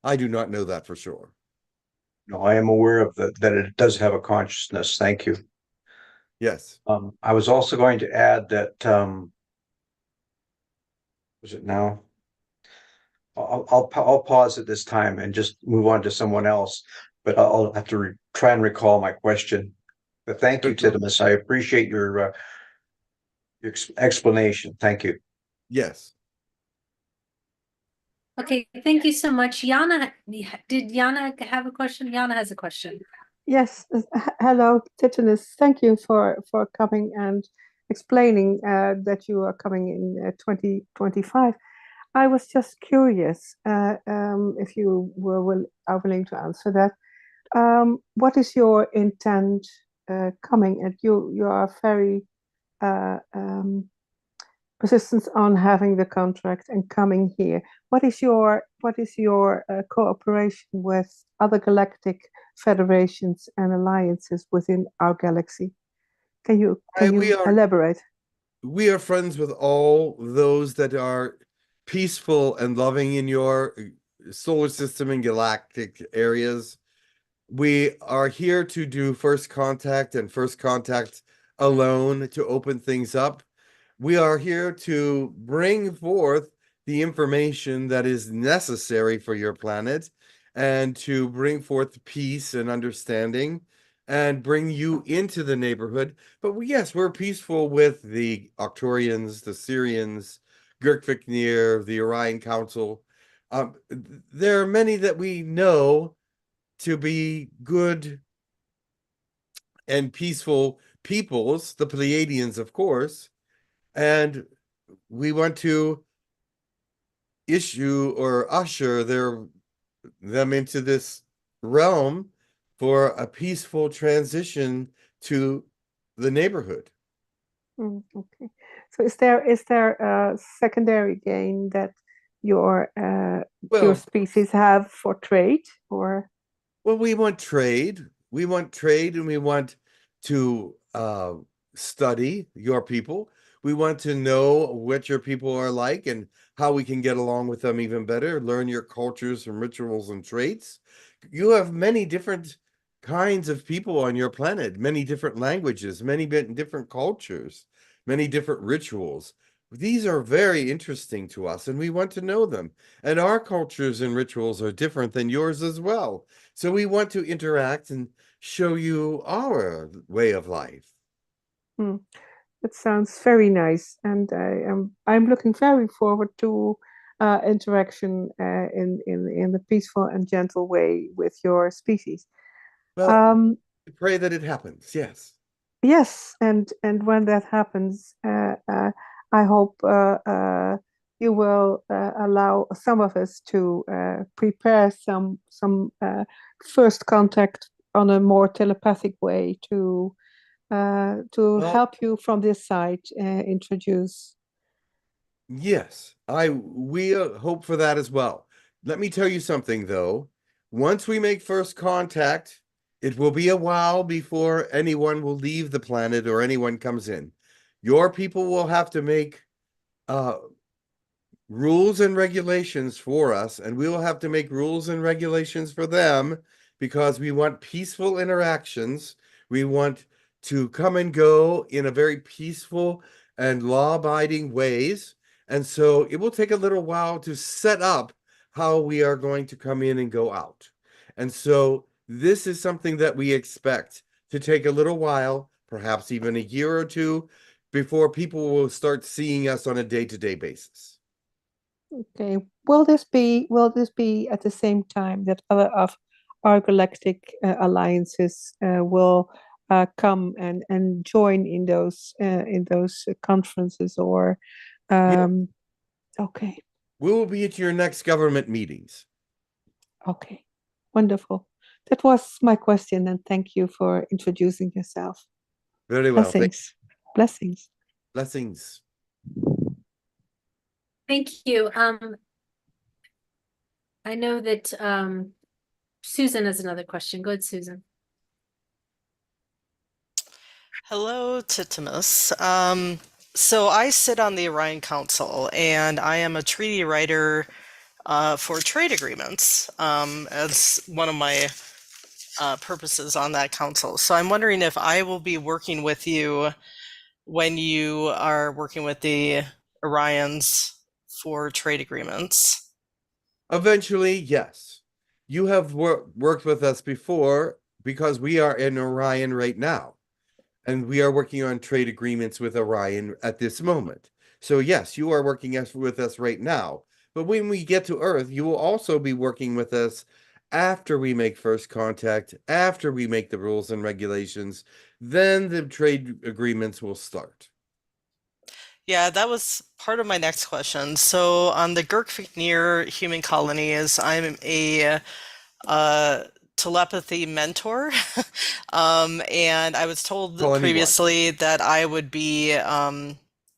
I do not know that for sure. No, I am aware of that it does have a consciousness. Thank you. Yes. I was also going to add that was it now? I'll pause at this time and just move on to someone else, but I'll have to try and recall my question. But thank you, Titimus. I appreciate your explanation. Thank you. Yes. Okay, thank you so much. Yana, did Yana have a question? Yana has a question. Yes, hello, Titimus. Thank you for coming and explaining that you are coming in 2025. I was just curious if you are willing to answer that. What is your intent coming? And you are very persistent on having the contract and coming here. What is your cooperation with other galactic federations and alliances within our galaxy? Can you elaborate? We are friends with all those that are peaceful and loving in your solar system and galactic areas. We are here to do first contact and first contact alone to open things up. We are here to bring forth the information that is necessary for your planet and to bring forth peace and understanding and bring you into the neighborhood. But yes, we're peaceful with the Octorians, the Syrians, Girkviknir, the Orion Council. There are many that we know to be good and peaceful peoples, the Pleiadians, of course, and we want to issue or usher them into this realm for a peaceful transition to the neighborhood. Okay, so is there a secondary gain that your species have for trade, or? Well, we want trade. We want trade, and we want to study your people. We want to know what your people are like and how we can get along with them even better, learn your cultures and rituals and traits. You have many different kinds of people on your planet, many different languages, many different cultures, many different rituals. These are very interesting to us, and we want to know them. And our cultures and rituals are different than yours as well. So we want to interact and show you our way of life. That sounds very nice, and I'm looking very forward to interaction in a peaceful and gentle way with your species. Well, pray that it happens. Yes. Yes, and when that happens, I hope you will allow some of us to prepare some first contact on a more telepathic way to help you from this side introduce. Yes, we hope for that as well. Let me tell you something though. Once we make first contact, it will be a while before anyone will leave the planet or anyone comes in. Your people will have to make rules and regulations for us, and we will have to make rules and regulations for them because we want peaceful interactions. We want to come and go in a very peaceful and law-abiding ways. And so it will take a little while to set up how we are going to come in and go out. And so this is something that we expect to take a little while, perhaps even a year or two, before people will start seeing us on a day-to-day basis. Okay. Will this be at the same time that other of our galactic alliances will come and join in those conferences or okay. We will be at your next government meetings. Okay. Wonderful. That was my question, and thank you for introducing yourself. Very well. Blessings. Blessings. Blessings. Thank you. I know that Susan has another question. Go ahead, Susan. Hello, Titimus. So I sit on the Orion Council, and I am a treaty writer for trade agreements as one of my purposes on that council. So I'm wondering if I will be working with you when you are working with the Orions for trade agreements. Eventually, yes. You have worked with us before because we are in Orion right now. And we are working on trade agreements with Orion at this moment. So yes, you are working with us right now. But when we get to Earth, you will also be working with us after we make first contact, after we make the rules and regulations. Then the trade agreements will start. Yeah, that was part of my next question. So on the Gurkvignir human colonies, I'm a telepathy mentor. And I was told previously that I would be,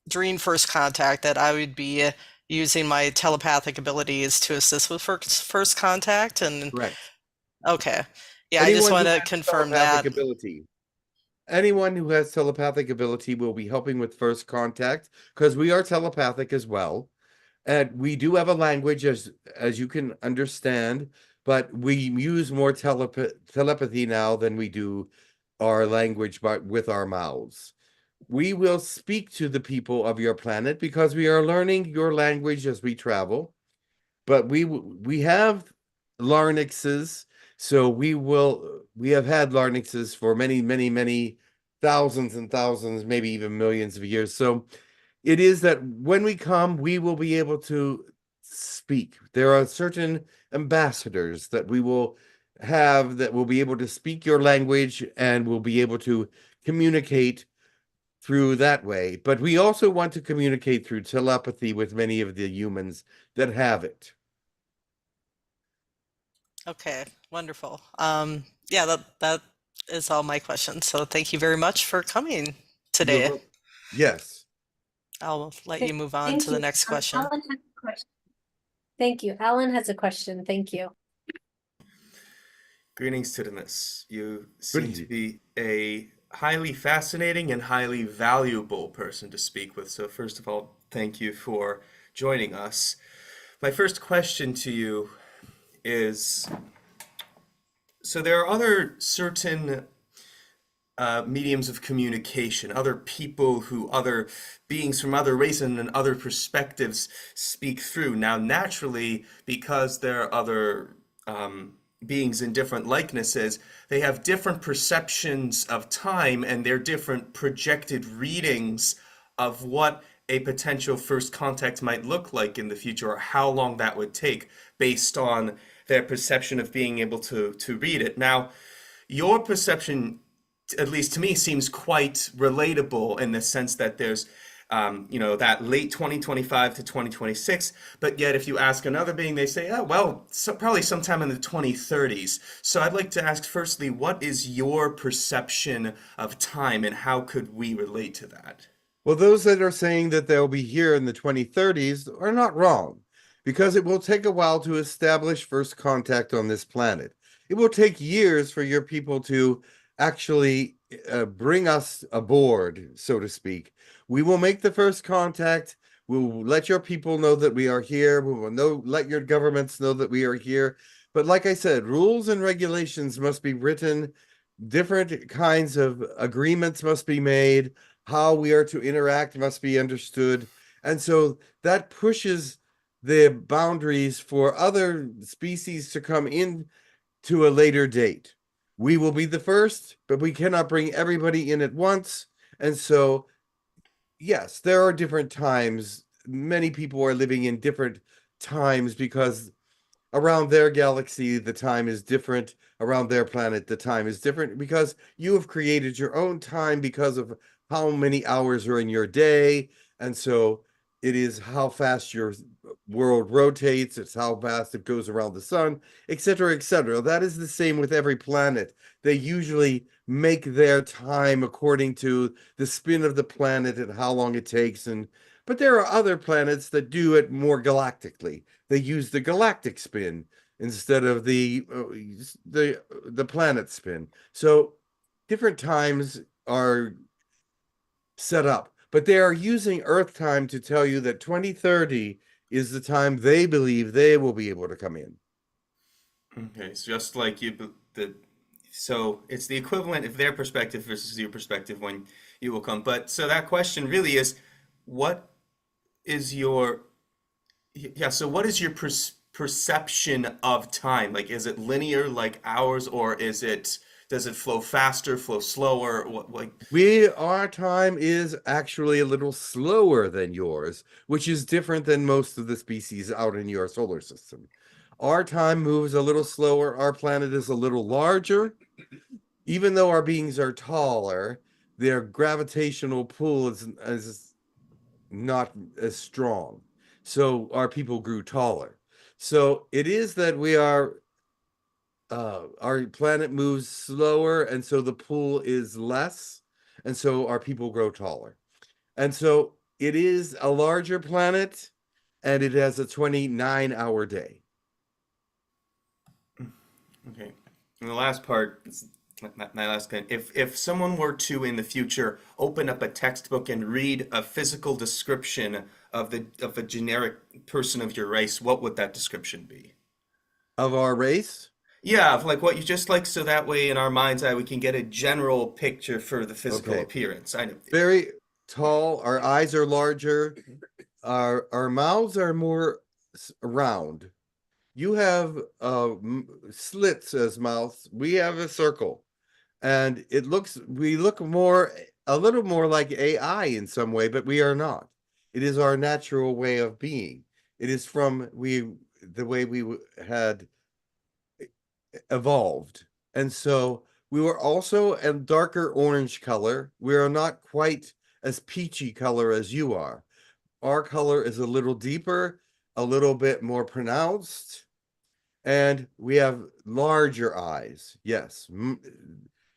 during first contact, that I would be using my telepathic abilities to assist with first contact. And correct. Okay. Yeah, I just want to confirm that. Anyone who has telepathic ability will be helping with first contact because we are telepathic as well. And we do have a language, as you can understand, but we use more telepathy now than we do our language with our mouths. We will speak to the people of your planet because we are learning your language as we travel. But we have larynxes, so we have had larynxes for many thousands and thousands, maybe even millions of years. So it is that when we come, we will be able to speak. There are certain ambassadors that we will have that will be able to speak your language and will be able to communicate through that way. But we also want to communicate through telepathy with many of the humans that have it. Okay, wonderful. Yeah, that is all my questions. So thank you very much for coming today. Yes. I'll let you move on to the next question. Alan has a question. Thank you. Alan has a question. Thank you. Greetings, Titimus. You seem to be a highly fascinating and highly valuable person to speak with. So first of all, thank you for joining us. My first question to you is, so there are other certain mediums of communication, other people other beings from other races and other perspectives speak through. Now, naturally, because there are other beings in different likenesses, they have different perceptions of time and their different projected readings of what a potential first contact might look like in the future, or how long that would take based on their perception of being able to read it. Now, your perception, at least to me, seems quite relatable in the sense that there's that late 2025 to 2026, but yet if you ask another being, they say, oh, well, probably sometime in the 2030s. So I'd like to ask firstly, what is your perception of time and how could we relate to that? Well, those that are saying that they'll be here in the 2030s are not wrong, because it will take a while to establish first contact on this planet. It will take years for your people to actually bring us aboard, so to speak. We will make the first contact. We'll let your people know that we are here. We will let your governments know that we are here. But like I said, rules and regulations must be written, different kinds of agreements must be made, how we are to interact must be understood. And so that pushes the boundaries for other species to come in to a later date. We will be the first, but we cannot bring everybody in at once. And so, yes, there are different times. Many people are living in different times because around their galaxy, the time is different. Around their planet, the time is different because you have created your own time because of how many hours are in your day. And so it is how fast your world rotates, it's how fast it goes around the sun, etc., etc. That is the same with every planet. They usually make their time according to the spin of the planet and how long it takes. But there are other planets that do it more galactically. They use the galactic spin instead of the planet spin. So different times are set up, but they are using Earth time to tell you that 2030 is the time they believe they will be able to come in. Okay, so just like so it's the equivalent of their perspective versus your perspective when you will come. But so that question really is, what is your so what is your perception of time? Like, is it linear like ours, or does it flow faster, flow slower? What like Our time is actually a little slower than yours, which is different than most of the species out in your solar system. Our time moves a little slower. Our planet is a little larger. Even though our beings are taller, their gravitational pull is not as strong. So our people grew taller. So it is that our planet moves slower, and so the pull is less, and so our people grow taller. And so it is a larger planet, and it has a 29-hour day. Okay. And the last part, my last thing. If someone were to in the future open up a textbook and read a physical description of a generic person of your race, what would that description be? Of our race? Yeah, of like what you just like, so that way in our mind's eye we can get a general picture for the physical Okay. appearance. I know. Very tall, our eyes are larger, our mouths are more round. You have slits as mouths. We have a circle. And we look a little more like AI in some way, but we are not. It is our natural way of being. It is from the way we had evolved. And so we were also a darker orange color. We are not quite as peachy color as you are. Our color is a little deeper, a little bit more pronounced, and we have larger eyes. Yes.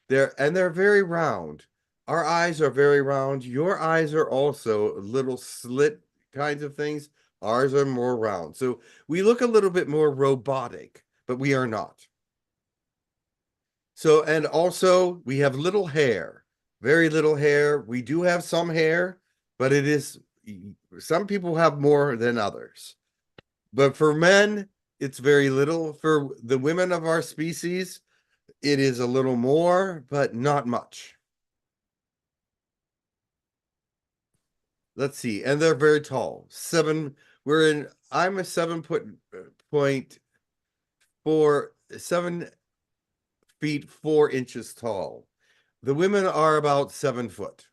They're very round. Our eyes are very round. Your eyes are also little slit kinds of things. Ours are more round. So we look a little bit more robotic, but we are not. So, and also we have little hair, very little hair. We do have some hair, but some people have more than others. But for men, it's very little. For the women of our species, it is a little more, but not much. Let's see. And they're very tall. I'm a 7.4 feet 4 inches tall. The women are about 7 foot.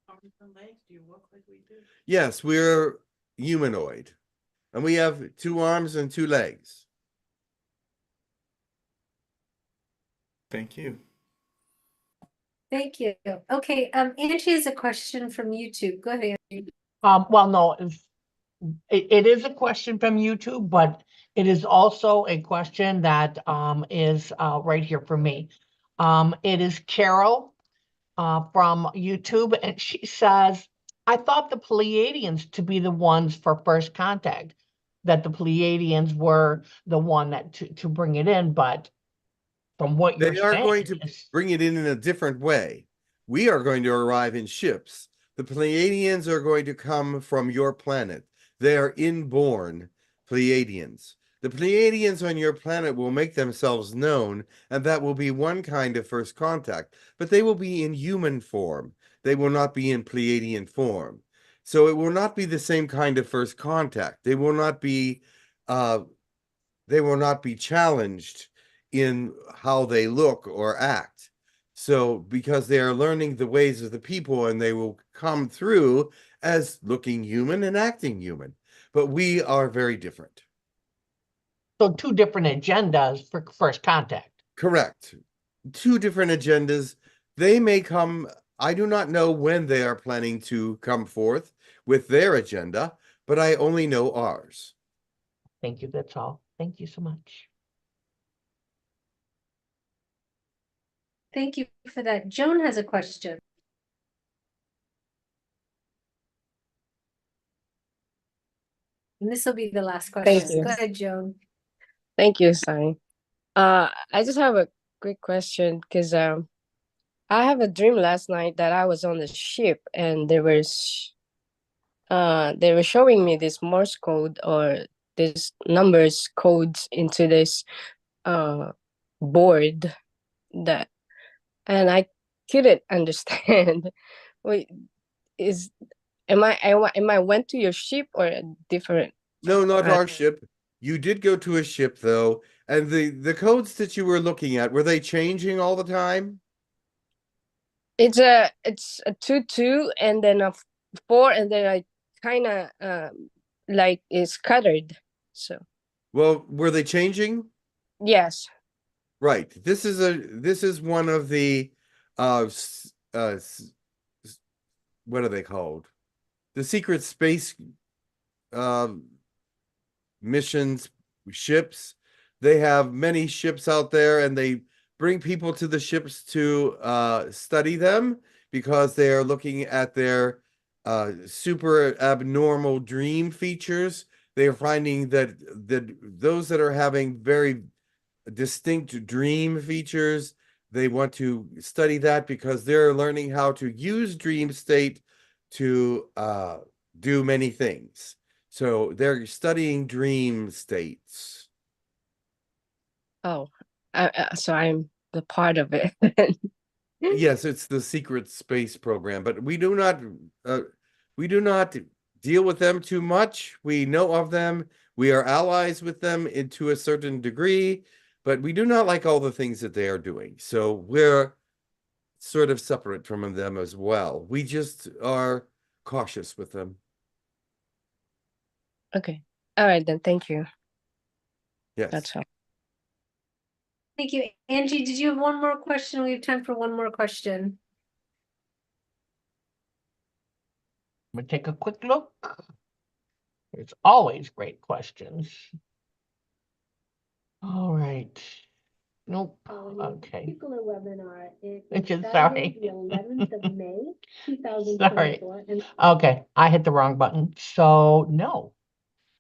Arms and legs, do you walk like we do? Yes, we're humanoid. And we have 2 arms and 2 legs. Thank you. Thank you. Okay, Angie has a question from YouTube. Go ahead, Angie. Well, no, it is a question from YouTube, but it is also a question that is right here for me. It is Carol from YouTube, and she says, I thought the Pleiadians to be the ones for first contact, that the Pleiadians were the one that to bring it in, but from what you're They are saying, going to bring it in a different way. We are going to arrive in ships. The Pleiadians are going to come from your planet. They are inborn Pleiadians. The Pleiadians on your planet will make themselves known, and that will be one kind of first contact, but they will be in human form. They will not be in Pleiadian form. So it will not be the same kind of first contact. They will not be challenged in how they look or act. So because they are learning the ways of the people, and they will come through as looking human and acting human. But we are very different. So two different agendas for first contact. Correct. Two different agendas. They may come, I do not know when they are planning to come forth with their agenda, but I only know ours. Thank you. That's all. Thank you so much. Thank you for that. Joan has a question. And this will be the last question. you. Go ahead, Joan. Thank you, Sunny. I just have a quick question because I have a dream last night that I was on the ship and they were showing me this Morse code or this numbers codes into this board that, and I couldn't understand. Wait, am I went to your ship or a different? No, not our ship. You did go to a ship though, and the codes that you were looking at, were they changing all the time? It's a 2-2 and then a 4 and then I kind of like it's colored. So Well, were they changing? yes. Right. This is one of the what are they called? The secret space missions ships. They have many ships out there, and they bring people to the ships to study them because they are looking at their super abnormal dream features. They are finding that those that are having very distinct dream features, they want to study that because they're learning how to use dream state to do many things. So they're studying dream states. Oh, so I'm the part of it. Yes, it's the secret space program, but we do not deal with them too much. We know of them. We are allies with them to a certain degree, but we do not like all the things that they are doing. So we're sort of separate from them as well. We just are cautious with them. Okay. All right then. Thank you. Yes. That's all. Thank you. Angie, did you have one more question? We have time for one more question. I'm gonna take a quick look. There's always great questions. All right. Nope. Okay. Hucolo webinar. Which is sorry. The 11th of May, 2024. Sorry. Okay, I hit the wrong button. So no,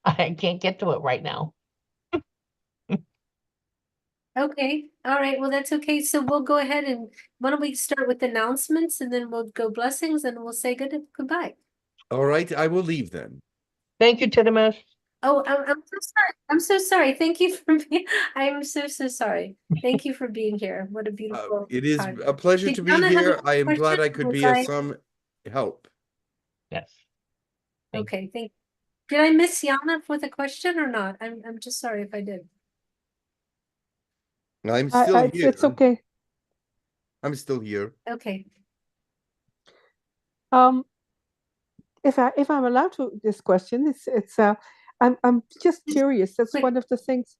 I can't get to it right now. Okay, all right, well, that's okay. So we'll go ahead and why don't we start with announcements and then we'll go blessings and we'll say goodbye. All right, I will leave then. Thank you, Titimus. Oh, I'm so sorry. I'm so sorry. Thank you for being, I'm so sorry. Thank you for being here. What a beautiful It is time. a pleasure Did to be Donna have here. a I am glad question? I could Was be of some help. Yes. Okay, thank you. Did I miss Yana with a question or not? I'm just sorry if I did. I'm still here. It's okay. I'm still here. Okay. If I'm allowed to this question, I'm just curious. That's one of the things.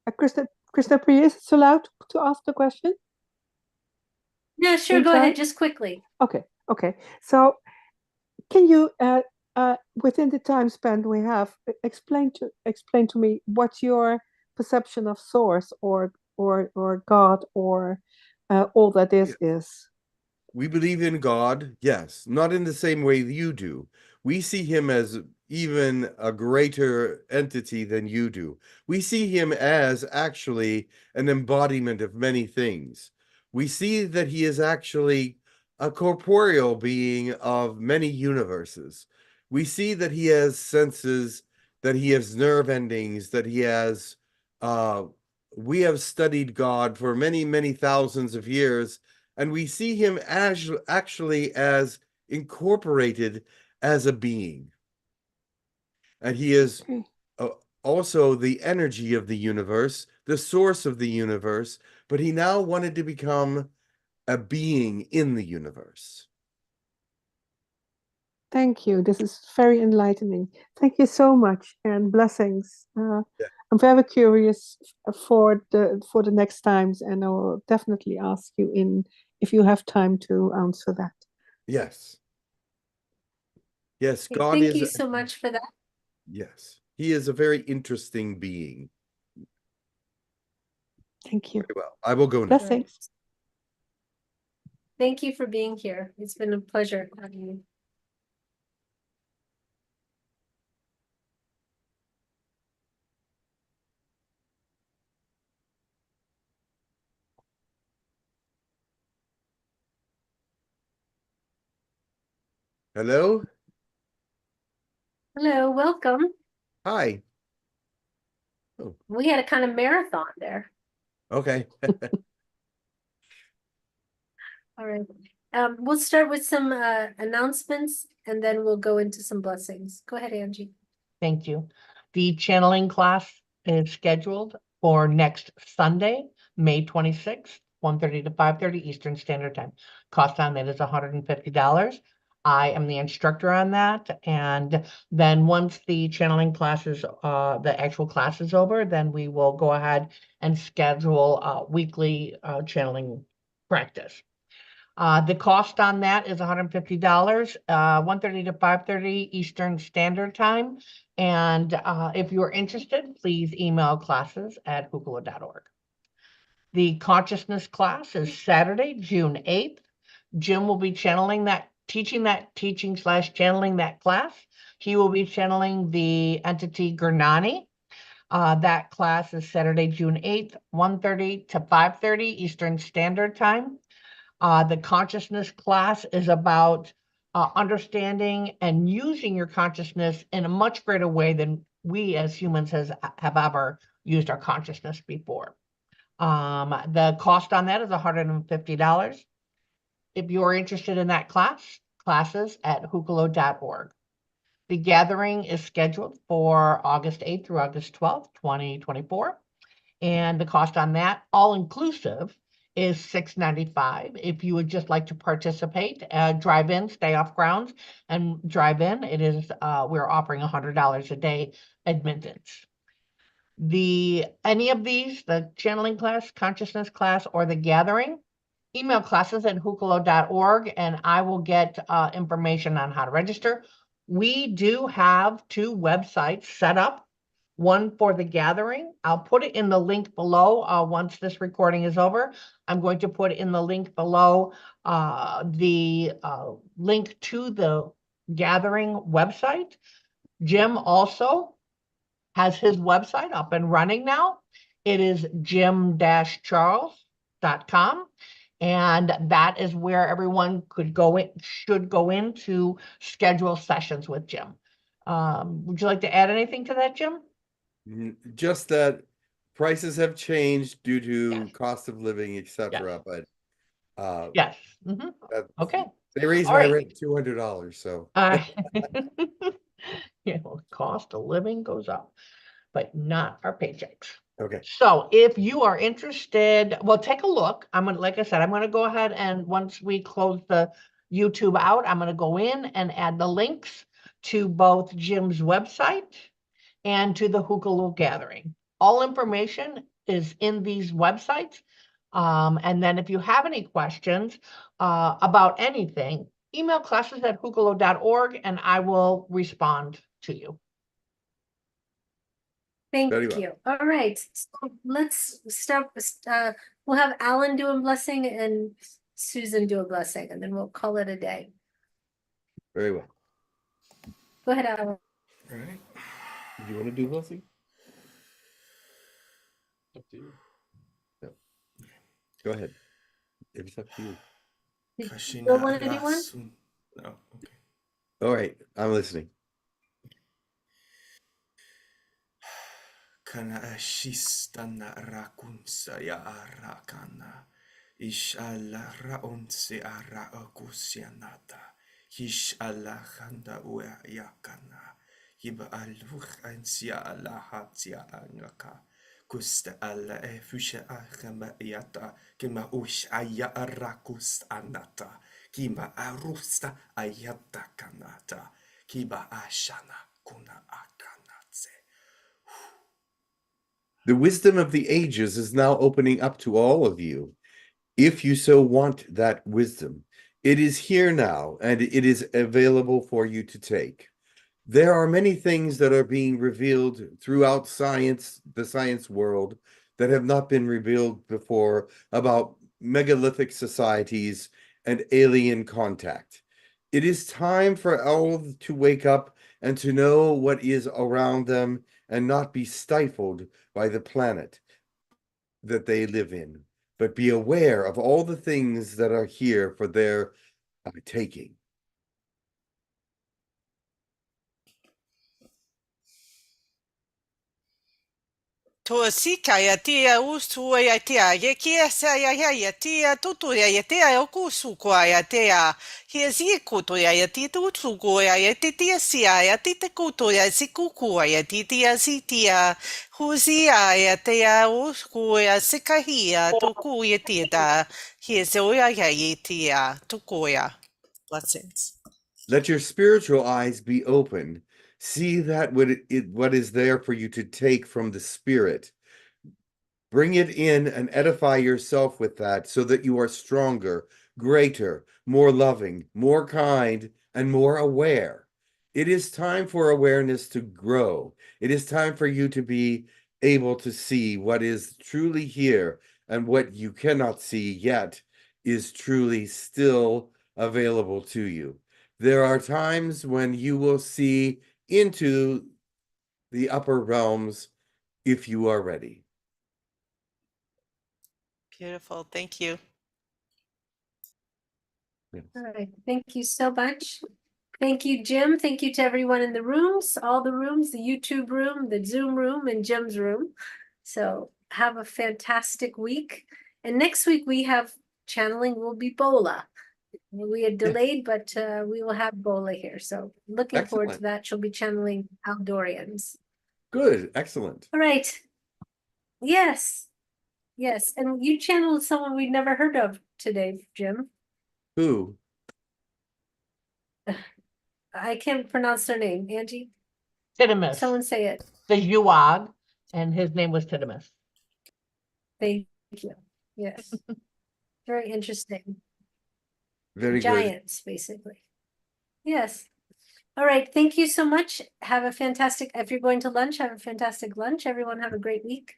Krista Priya, is it allowed to ask the question? Yeah, sure. Go ahead, just quickly. Okay. So, can you, within the time span we have, explain to me what your perception of source or God or all that is? We believe in God, yes, not in the same way you do. We see him as even a greater entity than you do. We see him as actually an embodiment of many things. We see that he is actually a corporeal being of many universes. We see that he has senses that he has nerve endings, that he has we have studied God for many, many thousands of years, and we see him as actually as incorporated as a being. And he is also the energy of the universe, the source of the universe, but he now wanted to become a being in the universe. Thank you. This is very enlightening. Thank you so much, and blessings. I'm very curious for the next times, and I will definitely ask you if you have time to answer that. Yes. Yes, Okay, God thank is. you so much for that. Yes, he is a very interesting being. Thank you. Very well. I will go now. Blessings. Thank you for being here. It's been a pleasure having you. Hello? Hello, welcome. Hi. Oh, We had a kind of marathon there. okay. All right. We'll start with some announcements and then we'll go into some blessings. Go ahead, Angie. Thank you. The channeling class is scheduled for next Sunday, May 26th, 1:30 to 5:30 Eastern Standard Time. Cost on that is $150. I am the instructor on that. And then once the channeling classes, the actual class is over, then we will go ahead and schedule weekly channeling practice. The cost on that is $150, 1:30 to 5:30 Eastern Standard Time. And if you're interested, please email classes@hucolo.org. The consciousness class is Saturday, June 8th. Jim will be teaching channeling that class. He will be channeling the entity Gurnani. That class is Saturday, June 8th, 1:30 to 5:30 Eastern Standard Time. The consciousness class is about understanding and using your consciousness in a much greater way than we as humans have ever used our consciousness before. The cost on that is $150. If you're interested in that class, classes@hucolo.org. The gathering is scheduled for August 8th through August 12th, 2024. And the cost on that, all inclusive, is $695. If you would just like to participate, drive in, stay off grounds, and drive in. It is we're offering $100 a day admittance. Any of these, the channeling class, consciousness class, or the gathering, email classes@hucolo.org, and I will get information on how to register. We do have 2 websites set up. One for the gathering. I'll put it in the link below once this recording is over. I'm going to put in the link below the link to the gathering website. Jim also has his website up and running now. It is jim-charles.com. And that is where everyone should go in to schedule sessions with Jim. Would you like to add anything to that, Jim? Just that prices have changed due to Yes. cost of living, etc. But yes. Mm-hmm. Okay. They raised All my right. rent $200, so Yeah, well, cost of living goes up, but not our paychecks. okay. So if you are interested, well, take a look. Like I said, I'm gonna go ahead and once we close the YouTube out, I'm gonna go in and add the links to both Jim's website and to the Hucolo gathering. All information is in these websites. And then if you have any questions about anything, email classes@hucolo.org and I will respond to you. Thank Very well. you. All right. So let's start. We'll have Alan do a blessing and Susan do a blessing, and then we'll call it a day. Very well. Go ahead, Alan. All right. Do you want to do blessing? Up to you. No. Go ahead. It's up to you. Did you want to do one? No. Okay. All right, I'm listening. kana ashistana rakunsa ya arakana. Ish alla raonse ara akusianata. Hish alla handa ua yakana. Hiba alvuch ansia alla hatia angaka. Kusta alla fusha akama yata. Kima ush aya arakus anata. Kima arusta ayata kanata. Kiba ashana kuna akanatse. The wisdom of the ages is now opening up to all of you. If you so want that wisdom, it is here now and it is available for you to take. There are many things that are being revealed throughout science, the science world, that have not been revealed before about megalithic societies and alien contact. It is time for all to wake up and to know what is around them and not be stifled by the planet that they live in, but be aware of all the things that are here for their taking. Tua sika ya tia usu ya tia ye kia sa ya tia tutu ya tia o kusu kwa ya tia he si kuto ya tia tutu kwa ya tia sia ya tia kuto ya si kuku ya tia si tia husi ya tia usu ya sikahia tuku ya tia he so ya tia tuku ya. Blessings. Let your spiritual eyes be open. See that what is there for you to take from the Spirit. Bring it in and edify yourself with that so that you are stronger, greater, more loving, more kind, and more aware. It is time for awareness to grow. It is time for you to be able to see what is truly here and what you cannot see yet is truly still available to you. There are times when you will see into the upper realms if you are ready. Beautiful. Thank you. All right, thank you so much. Thank you, Jim. Thank you to everyone in the rooms, all the rooms, the YouTube room, the Zoom room, and Jim's room. So have a fantastic week. And next week we have channeling will be Bola. We had delayed, but we will have Bola here. So looking forward to Excellent. that. She'll be channeling Aldorians. Good, excellent. All right. Yes. Yes. And you channeled someone we'd never heard of today, Jim. Who? I can't pronounce their name. Angie? Titimus, Someone say it. the Xuog, and his name was Titimus. Thank you. Yes. Very interesting. Very good. Giants, basically. Yes. All right. Thank you so much. Have a fantastic, if you're going to lunch, have a fantastic lunch. Everyone have a great week.